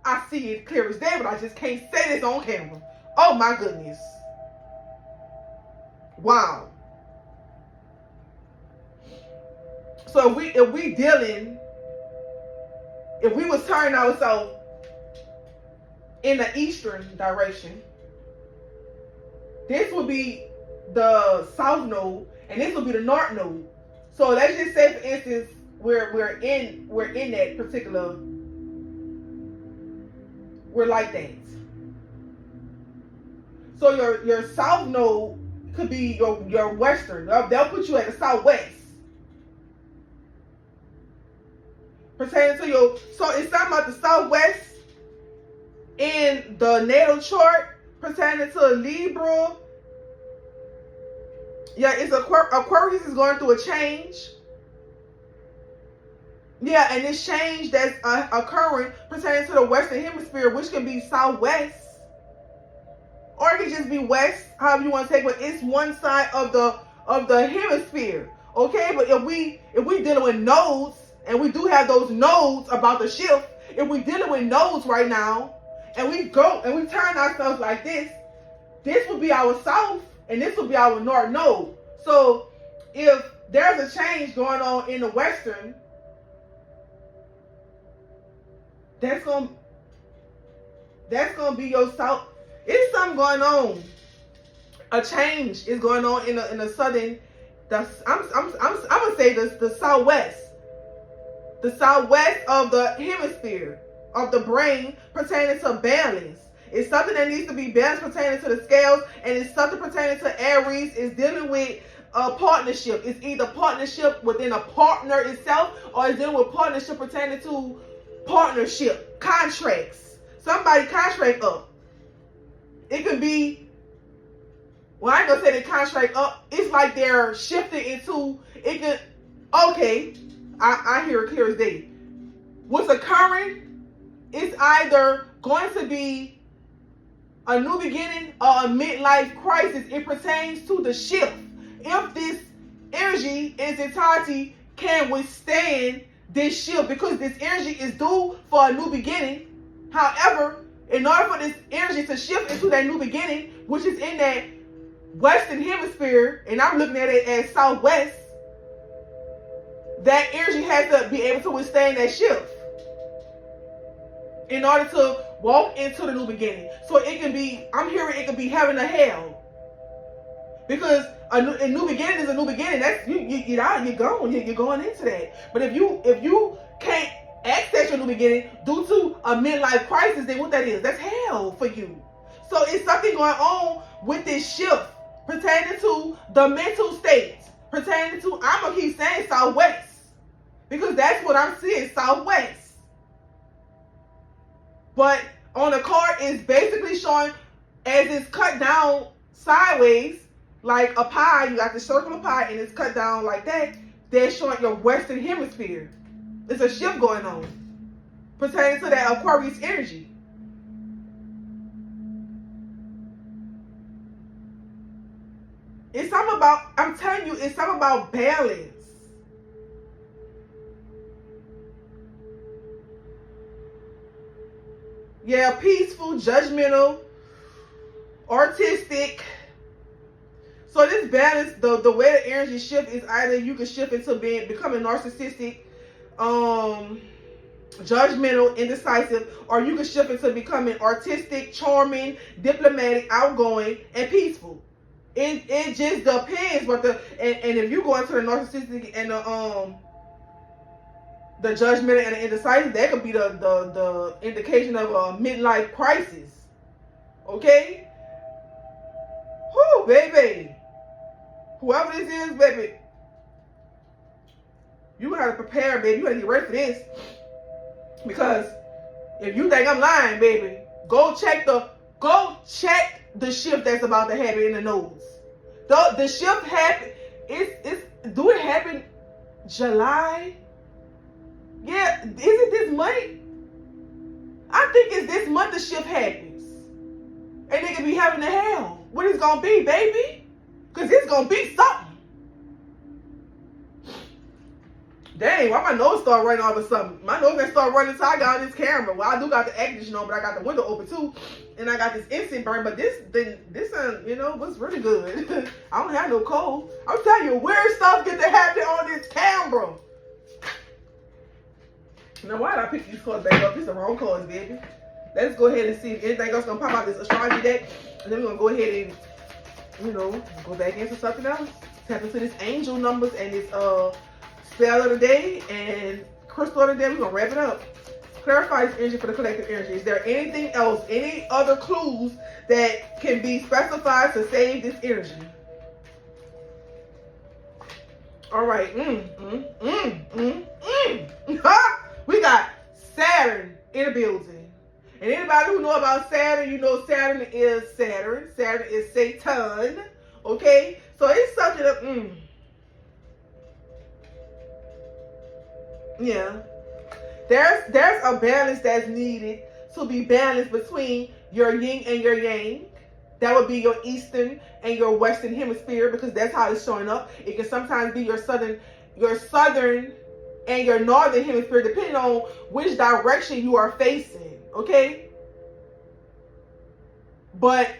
I see it clear as day, but I just can't say this on camera. Oh my goodness. Wow. So if we was turning ourselves in the eastern direction, this would be the south node, and this will be the north node. So let's just say, for instance, we're in that particular, we're like that. So your south node could be your western. They'll put you at the southwest. Pertaining to so it's talking about the southwest in the natal chart pertaining to Libra. Yeah, it's Aquarius is going through a change. Yeah, and this change that's occurring pertaining to the Western Hemisphere, which can be southwest, or it can just be west, however you want to take it. But it's one side of the hemisphere. Okay, but if we dealing with nodes, and we do have those nodes about the shift, if we dealing with nodes right now, and we go and we turn ourselves like this would be our south, and this will be our north node. So if there's a change going on in the western, that's gonna be your south. It's something going on. A change is going on in the southern. I'm gonna say the southwest. The southwest of the hemisphere of the brain pertaining to balance. It's something that needs to be balanced pertaining to the scales, and it's something pertaining to Aries. It's dealing with a partnership. It's either partnership within a partner itself, or it's dealing with partnership pertaining to partnership, contracts. Somebody contract up. It could be, well, I ain't gonna say the contract up. It's like they're shifting into, it could, okay, I hear it clear as day. What's occurring is either going to be a new beginning or a midlife crisis. It pertains to the shift. If this energy in its entirety can withstand this shift, because this energy is due for a new beginning. However, in order for this energy to shift into that new beginning, which is in that Western Hemisphere, and I'm looking at it as Southwest, that energy has to be able to withstand that shift in order to walk into the new beginning. So it can be, I'm hearing it could be heaven or hell. Because a new beginning is a new beginning. That's you're out, you're going into that. But if you can't access your new beginning due to a midlife crisis, then what that is, that's hell for you. So it's something going on with this shift pertaining to the mental state, pertaining to, I'm gonna keep saying Southwest, because that's what I'm seeing, Southwest. But on the card, it's basically showing as it's cut down sideways, like a pie. You got the circle of pie and it's cut down like that. They're showing your Western Hemisphere. There's a shift going on pertaining to that Aquarius energy. It's something about, I'm telling you, it's something about balance. Yeah, peaceful, judgmental, artistic. So this balance, the way the energy shift is either you can shift into becoming narcissistic, judgmental, indecisive, or you can shift into becoming artistic, charming, diplomatic, outgoing, and peaceful. It just depends what and if you go into the narcissistic and the judgmental and the indecisive, that could be the indication of a midlife crisis. Okay? Whoo, baby. Whoever this is, baby, you gotta prepare, baby. You gotta get ready for this. Because if you think I'm lying, baby, go check the shift that's about to happen in the nodes. The shift happened. Do it happen July? Yeah, is it this month? I think it's this month the shift happens. And it can be heaven to hell. What it's gonna be, baby? Because it's gonna be something. Dang, why my nose start running all of a sudden? My nose didn't start running until I got on this camera. Well, I do got the air conditioner on, but I got the window open too. And I got this incense burn, but this was really good. I don't have no cold. I'm telling you, weird stuff get to happen on this camera. Now, why did I pick these cards back up? These are the wrong cards, baby. Let's go ahead and see if anything else gonna pop out this astrology deck. And then we're gonna go ahead and, go back into something else. Tap into this angel numbers and this spell of the day and crystal of the day. We're gonna wrap it up. Clarify this energy for the collective energy. Is there anything else, any other clues that can be specified to save this energy? All right. We got Saturn in the building. And anybody who know about Saturn, you know Saturn is Saturn. Saturn is Satan. Okay? So it's something that, yeah. There's a balance that's needed to be balanced between your yin and your yang. That would be your eastern and your western hemisphere, because that's how it's showing up. It can sometimes be your southern and your northern hemisphere, depending on which direction you are facing. Okay? But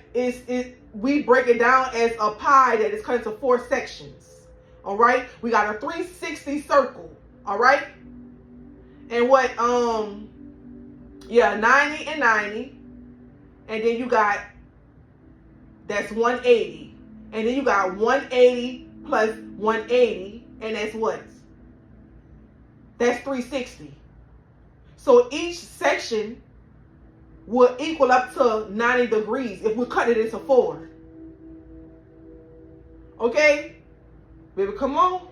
we break it down as a pie that is cut into 4 sections. All right? We got a 360 circle. All right? And 90 and 90. And then you got, that's 180. And then you got 180 plus 180. And that's what? That's 360. So each section will equal up to 90 degrees if we cut it into 4. Okay? Baby, come on.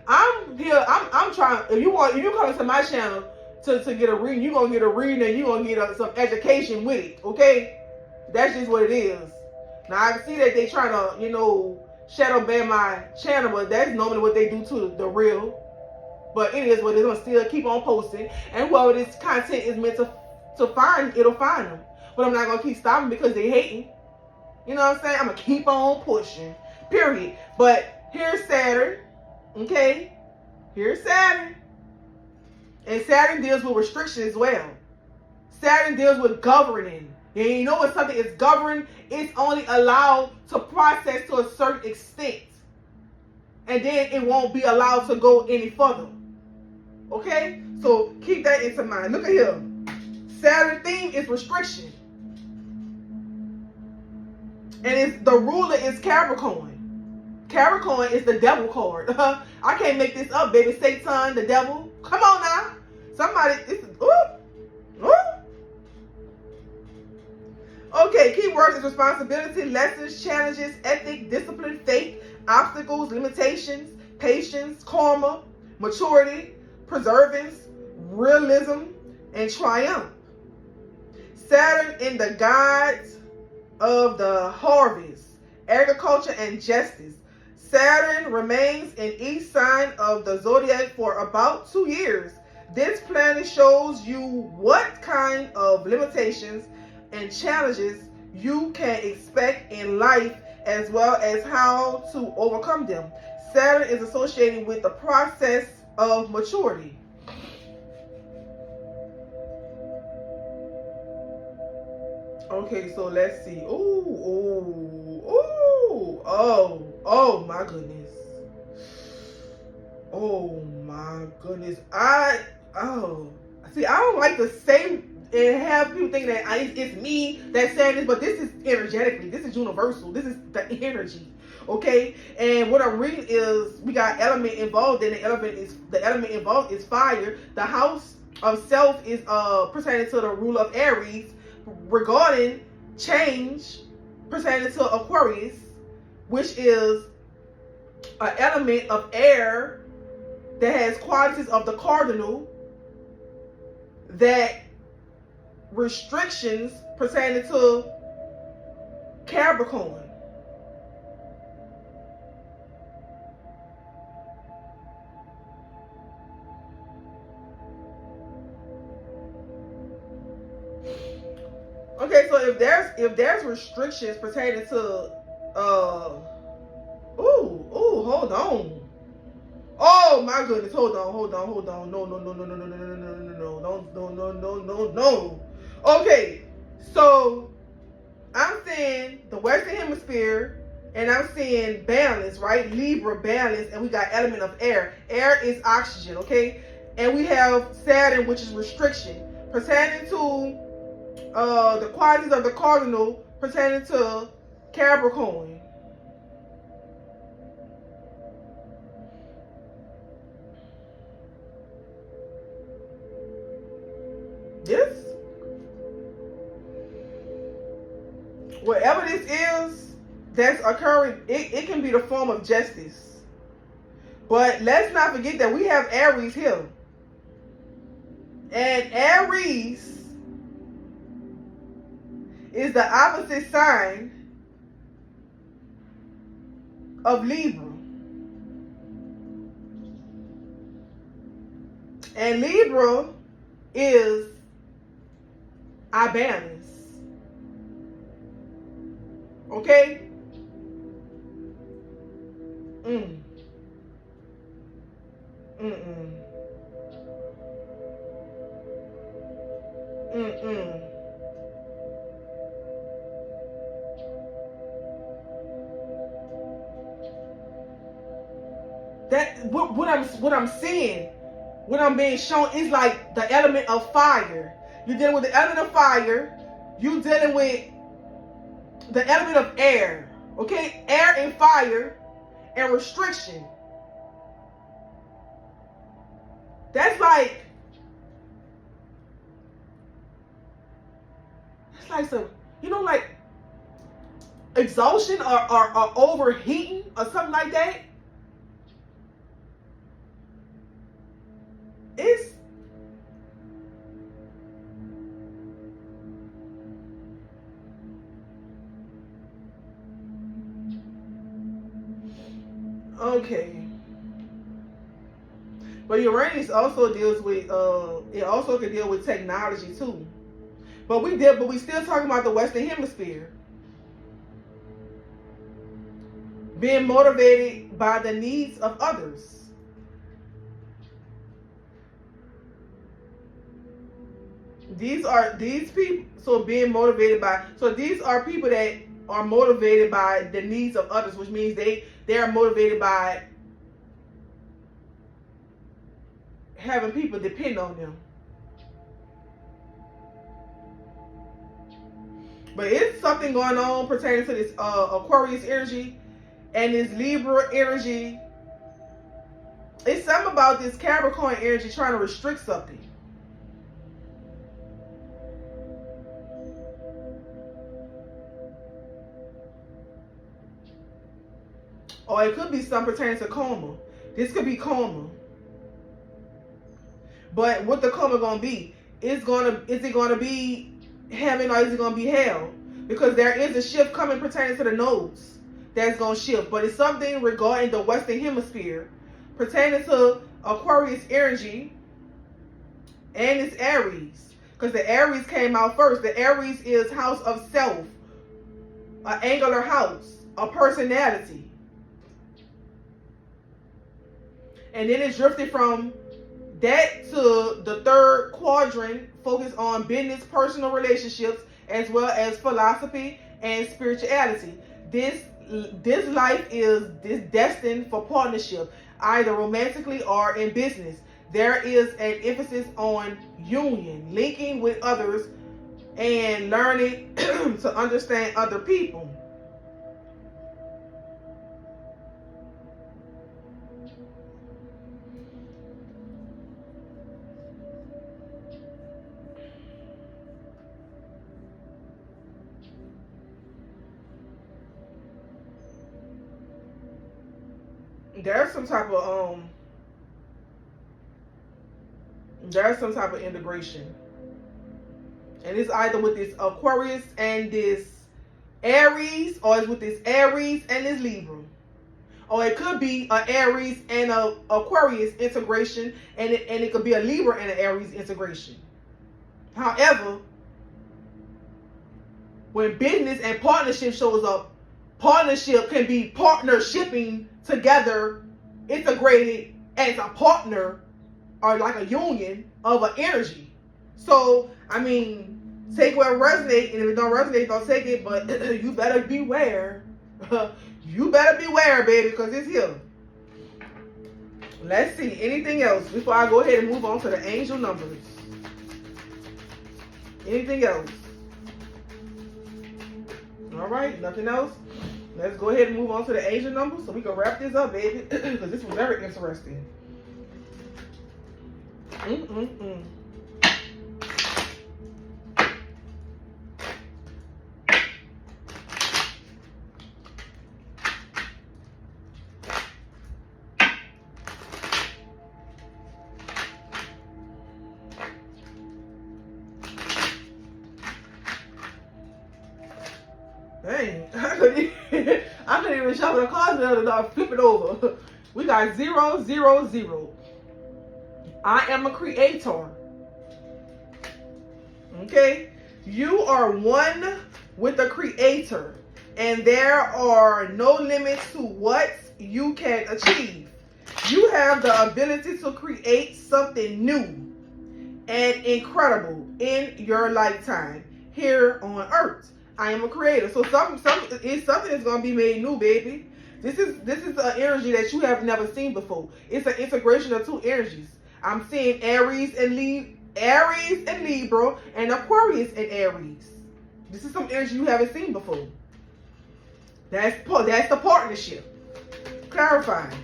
I'm here. I'm trying. If you come to my channel to get a reading, you're gonna get a reading and you're gonna get some education with it. Okay? That's just what it is. Now I see that they trying to, shadow ban my channel, but that's normally what they do to the real. But it is what it is. I'm gonna still keep on posting, and whoever this content is meant to find, it'll find them. But I'm not gonna keep stopping because they hating. You know what I'm saying? I'm gonna keep on pushing. Period. But here's Saturn. Okay? Here's Saturn. And Saturn deals with restriction as well. Saturn deals with governing. And you know when something is governed, it's only allowed to process to a certain extent. And then it won't be allowed to go any further. Okay? So keep that into mind. Look at here. Saturn theme is restriction. And the ruler is Capricorn. Capricorn is the devil card. I can't make this up, baby. Satan, the devil. Come on now. Somebody. Okay, key words is responsibility, lessons, challenges, ethic, discipline, faith, obstacles, limitations, patience, karma, maturity, preservance, realism, and triumph. Saturn in the guides of the harvest, agriculture, and justice. Saturn remains in each sign of the zodiac for about 2 years. This planet shows you what kind of limitations and challenges you can expect in life, as well as how to overcome them. Saturn is associated with the process of maturity. Okay, so let's see. Oh my goodness. Oh my goodness. See, I don't like to say and have people think that it's me that's saying this, but this is energetically, this is universal, this is the energy, okay? And what I'm reading is we got element involved, and the element involved is fire. The house of self is pertaining to the ruler of Aries, regarding change pertaining to Aquarius, which is an element of air that has qualities of the cardinal, that restrictions pertaining to Capricorn. Okay, so if there's restrictions pertaining to hold on. Oh my goodness, hold on. No. Okay, so I'm seeing the Western Hemisphere, and I'm seeing balance, right? Libra, balance, and we got element of air. Air is oxygen, okay? And we have Saturn, which is restriction, pertaining to the qualities of the cardinal, pertaining to Capricorn. Whatever this is that's occurring, it can be the form of justice. But let's not forget that we have Aries here. And Aries is the opposite sign of Libra. And Libra is our balance. Okay? That what I'm seeing, what I'm being shown is like the element of fire. You're dealing with the element of fire. You're dealing with the element of air. Okay? Air and fire and restriction. That's like some, like exhaustion or overheating or something like that. It's okay. But Uranus also deals with it also can deal with technology too. But we still talking about the Western Hemisphere. Being motivated by the needs of others. these people, so being motivated by, so these are people that are motivated by the needs of others, which means they are motivated by having people depend on them. But it's something going on pertaining to this Aquarius energy and this Libra energy. It's something about this Capricorn energy trying to restrict something. Or it could be something pertaining to karma. This could be karma. But what the karma gonna be? Is it gonna be heaven or is it gonna be hell? Because there is a shift coming pertaining to the nodes that's gonna shift. But it's something regarding the Western Hemisphere pertaining to Aquarius energy and it's Aries. Because the Aries came out first. The Aries is house of self, an angular house, a personality. And then it drifted from that to the third quadrant, focused on business, personal relationships, as well as philosophy and spirituality. This life is destined for partnership, either romantically or in business. There is an emphasis on union, linking with others, and learning to understand other people. There's some type of integration, and it's either with this Aquarius and this Aries, or it's with this Aries and this Libra, or it could be an Aries and a Aquarius integration, and it could be a Libra and an Aries integration. However, when business and partnership shows up, partnership can be partnershipping together, integrated as a partner or like a union of an energy. So, I mean, take what resonates, and if it don't resonate, don't take it, but you better beware. You better beware, baby, because it's here. Let's see, anything else before I go ahead and move on to the angel numbers? Anything else? All right, nothing else? Let's go ahead and move on to the angel numbers so we can wrap this up, baby, because this was very interesting. Dang, I couldn't even shuffle the cards without flip it over. We got 0, 0, 0. I am a creator. Okay? You are one with the creator, and there are no limits to what you can achieve. You have the ability to create something new and incredible in your lifetime here on Earth. I am a creator. So something is gonna be made new, baby. This is an energy that you have never seen before. It's an integration of two energies. I'm seeing Aries and Libra, and Aquarius and Aries. This is some energy you haven't seen before. That's the partnership. Clarifying.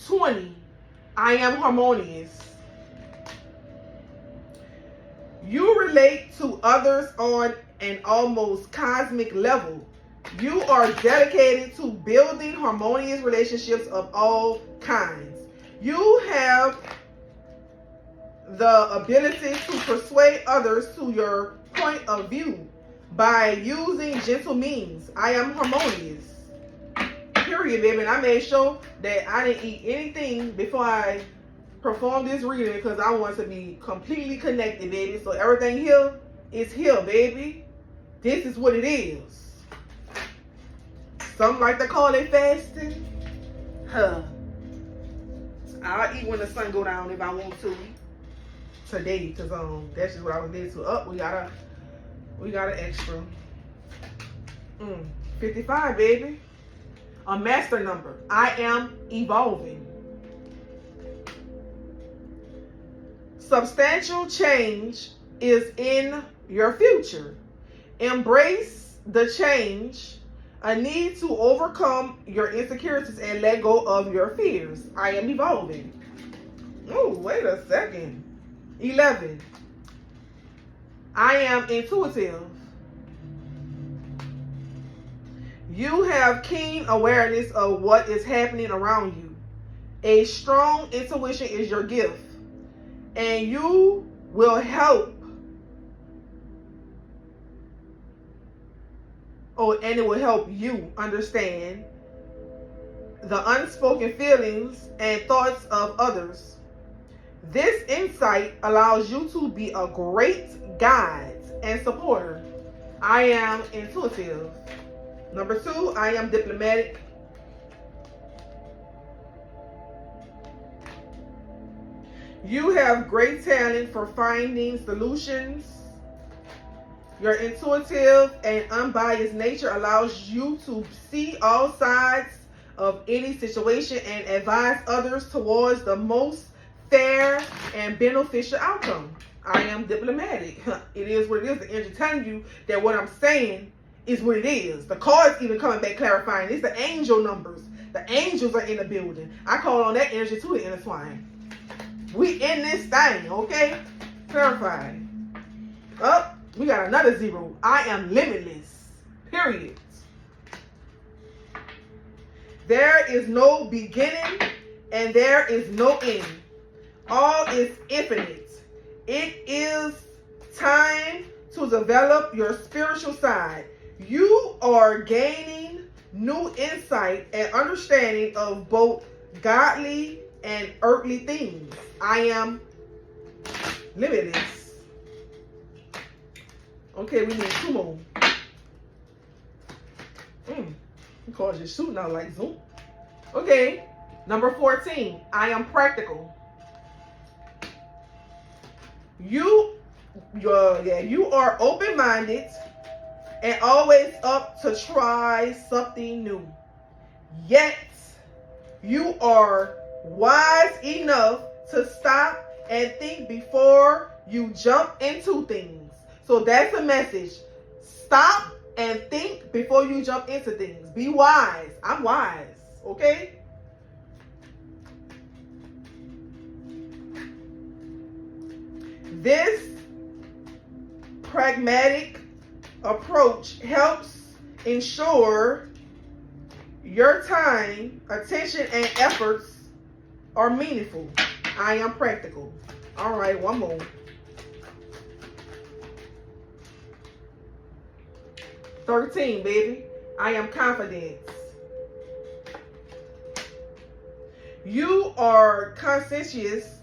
20. I am harmonious. You relate to others on an almost cosmic level. You are dedicated to building harmonious relationships of all kinds. You have the ability to persuade others to your point of view by using gentle means. I am harmonious. Period, baby. And I made sure that I didn't eat anything before I performed this reading because I want to be completely connected, baby. So everything here is here, baby. This is what it is. Some like to call it fasting. I'll eat when the sun go down if I want to today, because that's just what I was led to. We got an extra 55, baby. A master number. I am evolving. Substantial change is in your future. Embrace the change. A need to overcome your insecurities and let go of your fears. I am evolving. Oh, wait a second. 11. I am intuitive. You have keen awareness of what is happening around you. A strong intuition is your gift, and you will help. And it will help you understand the unspoken feelings and thoughts of others. This insight allows you to be a great guide and supporter. I am intuitive. Number 2, I am diplomatic. You have great talent for finding solutions. Your intuitive and unbiased nature allows you to see all sides of any situation and advise others towards the most fair and beneficial outcome. I am diplomatic. It is what it is. The energy telling you that what I'm saying is what it is. The cards even coming back clarifying. It's the angel numbers. The angels are in the building. I call on that energy too to intertwine. We in this thing, okay? Clarify. Up. We got another 0. I am limitless. Period. There is no beginning and there is no end. All is infinite. It is time to develop your spiritual side. You are gaining new insight and understanding of both godly and earthly things. I am limitless. Okay, we need 2 more. Because you're shooting out like zoom. Okay, number 14. I am practical. You are open-minded and always up to try something new. Yet, you are wise enough to stop and think before you jump into things. So that's a message. Stop and think before you jump into things. Be wise. I'm wise. Okay? This pragmatic approach helps ensure your time, attention, and efforts are meaningful. I am practical. All right, one more. 13, baby. I am confident. You are conscientious.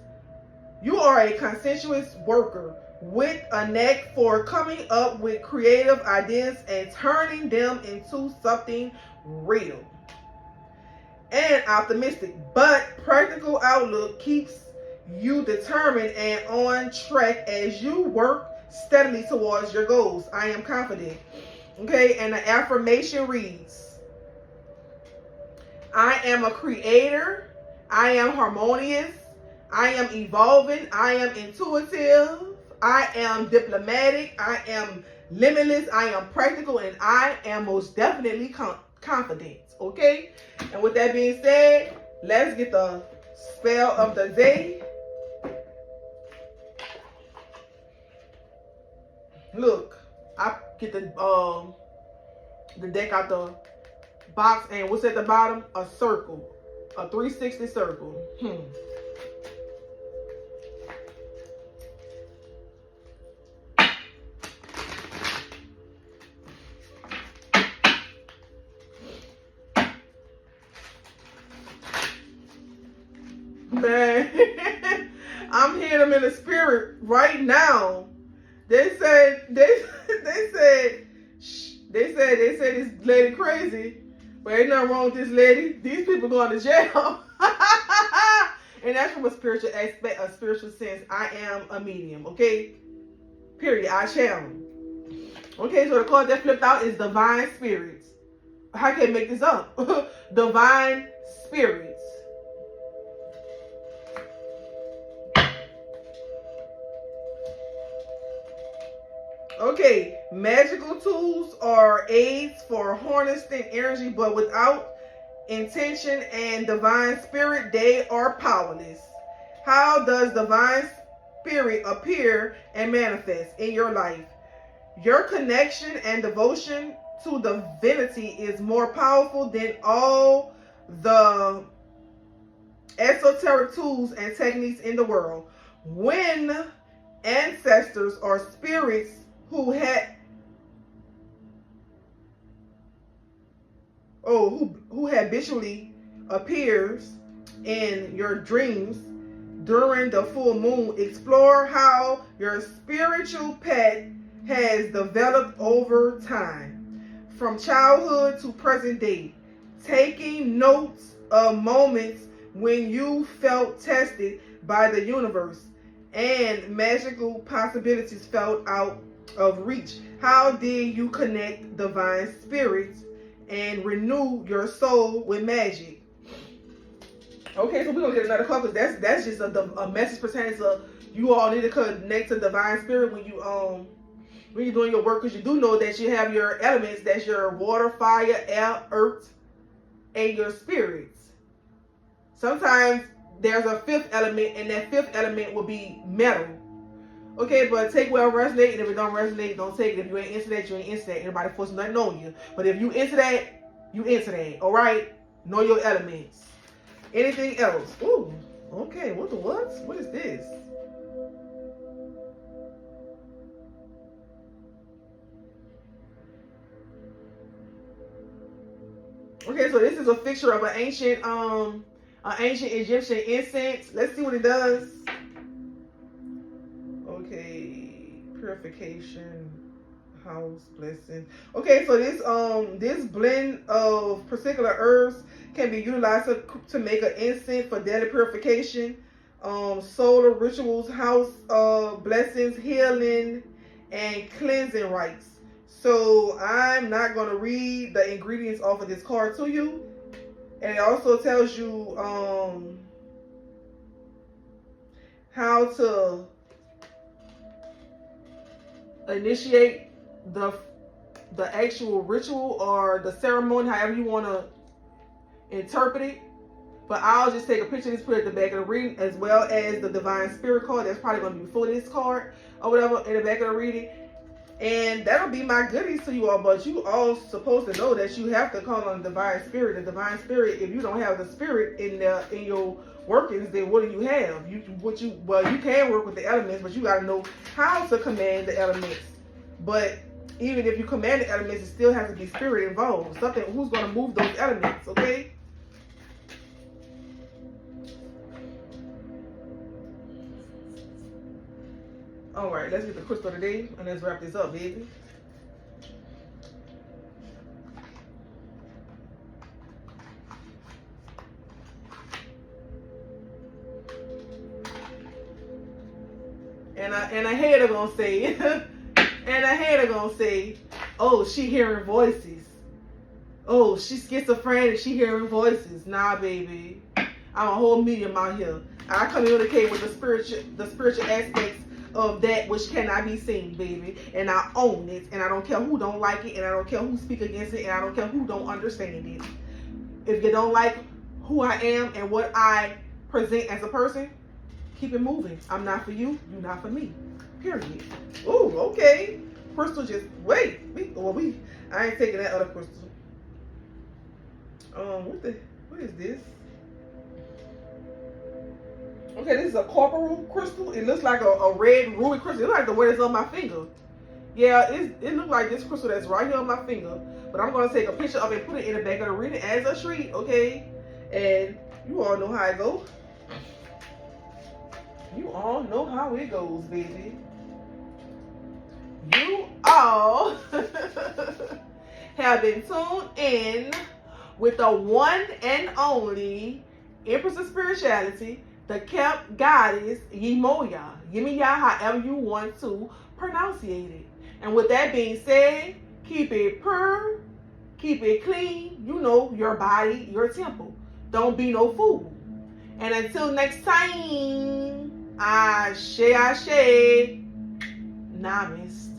You are a conscientious worker with a knack for coming up with creative ideas and turning them into something real. And optimistic, but practical outlook keeps you determined and on track as you work steadily towards your goals. I am confident. Okay, and the affirmation reads, I am a creator. I am harmonious. I am evolving. I am intuitive. I am diplomatic. I am limitless. I am practical. And I am most definitely confident. Okay? And with that being said, let's get the spell of the day. Look, I get the deck out the box, and what's at the bottom? A circle. A 360 circle. Man, I'm hearing them in the spirit right now. They said this lady crazy, but ain't nothing wrong with this lady. These people going to jail. And that's from a spiritual aspect, a spiritual sense. I am a medium, okay? Period. I channel. Okay, so the card that flipped out is divine spirits. How can I make this up? Divine spirits. Okay, magical tools are aids for harnessing energy, but without intention and divine spirit, they are powerless. How does divine spirit appear and manifest in your life? Your connection and devotion to divinity is more powerful than all the esoteric tools and techniques in the world. When ancestors or spirits who habitually appears in your dreams during the full moon, explore how your spiritual pet has developed over time, from childhood to present day, taking notes of moments when you felt tested by the universe and magical possibilities felt out of reach. How did you connect divine spirits and renew your soul with magic? Okay, so we're gonna get another card because that's just a message pertaining to you all need to connect to divine spirit when you're doing your work, because you do know that you have your elements. That's your water, fire, air, earth, and your spirits. Sometimes there's a fifth element, and that fifth element will be metal. Okay, but take what resonate, and if it don't resonate, don't take it. If you ain't into that, you ain't into that. Anybody forcing nothing on you. But if you into that, you into that. All right? Know your elements. Anything else? Ooh, okay. What? What is this? Okay, so this is a picture of an ancient Egyptian incense. Let's see what it does. Okay, purification, house, blessing. Okay, so this blend of particular herbs can be utilized to make an incense for daily purification, solar rituals, house blessings, healing, and cleansing rites. So I'm not going to read the ingredients off of this card to you. And it also tells you how to initiate the actual ritual or the ceremony, however you want to interpret it. But I'll just take a picture of this, put it at the back of the reading, as well as the divine spirit card. That's probably going to be before this card or whatever in the back of the reading. And that'll be my goodies to you all. But you all supposed to know that you have to call on the divine spirit. The divine spirit, if you don't have the spirit in your workings, then what do you have? You can work with the elements, but you got to know how to command the elements. But even if you command the elements, it still has to be spirit involved. Something who's going to move those elements, okay? All right, let's get the crystal today and let's wrap this up, baby. And a hater gonna say, oh, she hearing voices. Oh, she's schizophrenic, she hearing voices. Nah, baby, I'm a whole medium out here. I communicate with the spiritual aspects of that which cannot be seen, baby, and I own it, and I don't care who don't like it, and I don't care who speak against it, and I don't care who don't understand it. If you don't like who I am and what I present as a person, keep it moving. I'm not for you, you're not for me, period. Ooh, okay. Crystal just wait. I ain't taking that other crystal. What is this? Okay, this is a corporal crystal. It looks like a red ruby crystal. It looks like the way that's on my finger. Yeah, it looks like this crystal that's right here on my finger. But I'm going to take a picture of it and put it in the back of the reading as a treat, okay? And you all know how it goes. You all know how it goes, baby. You all have been tuned in with the one and only Empress of Spirituality, the kept goddess Yemoya. Yemiya, however you want to pronunciate it. And with that being said, keep it pure, keep it clean. You know, your body, your temple. Don't be no fool. And until next time, ashe, ashe, namaste.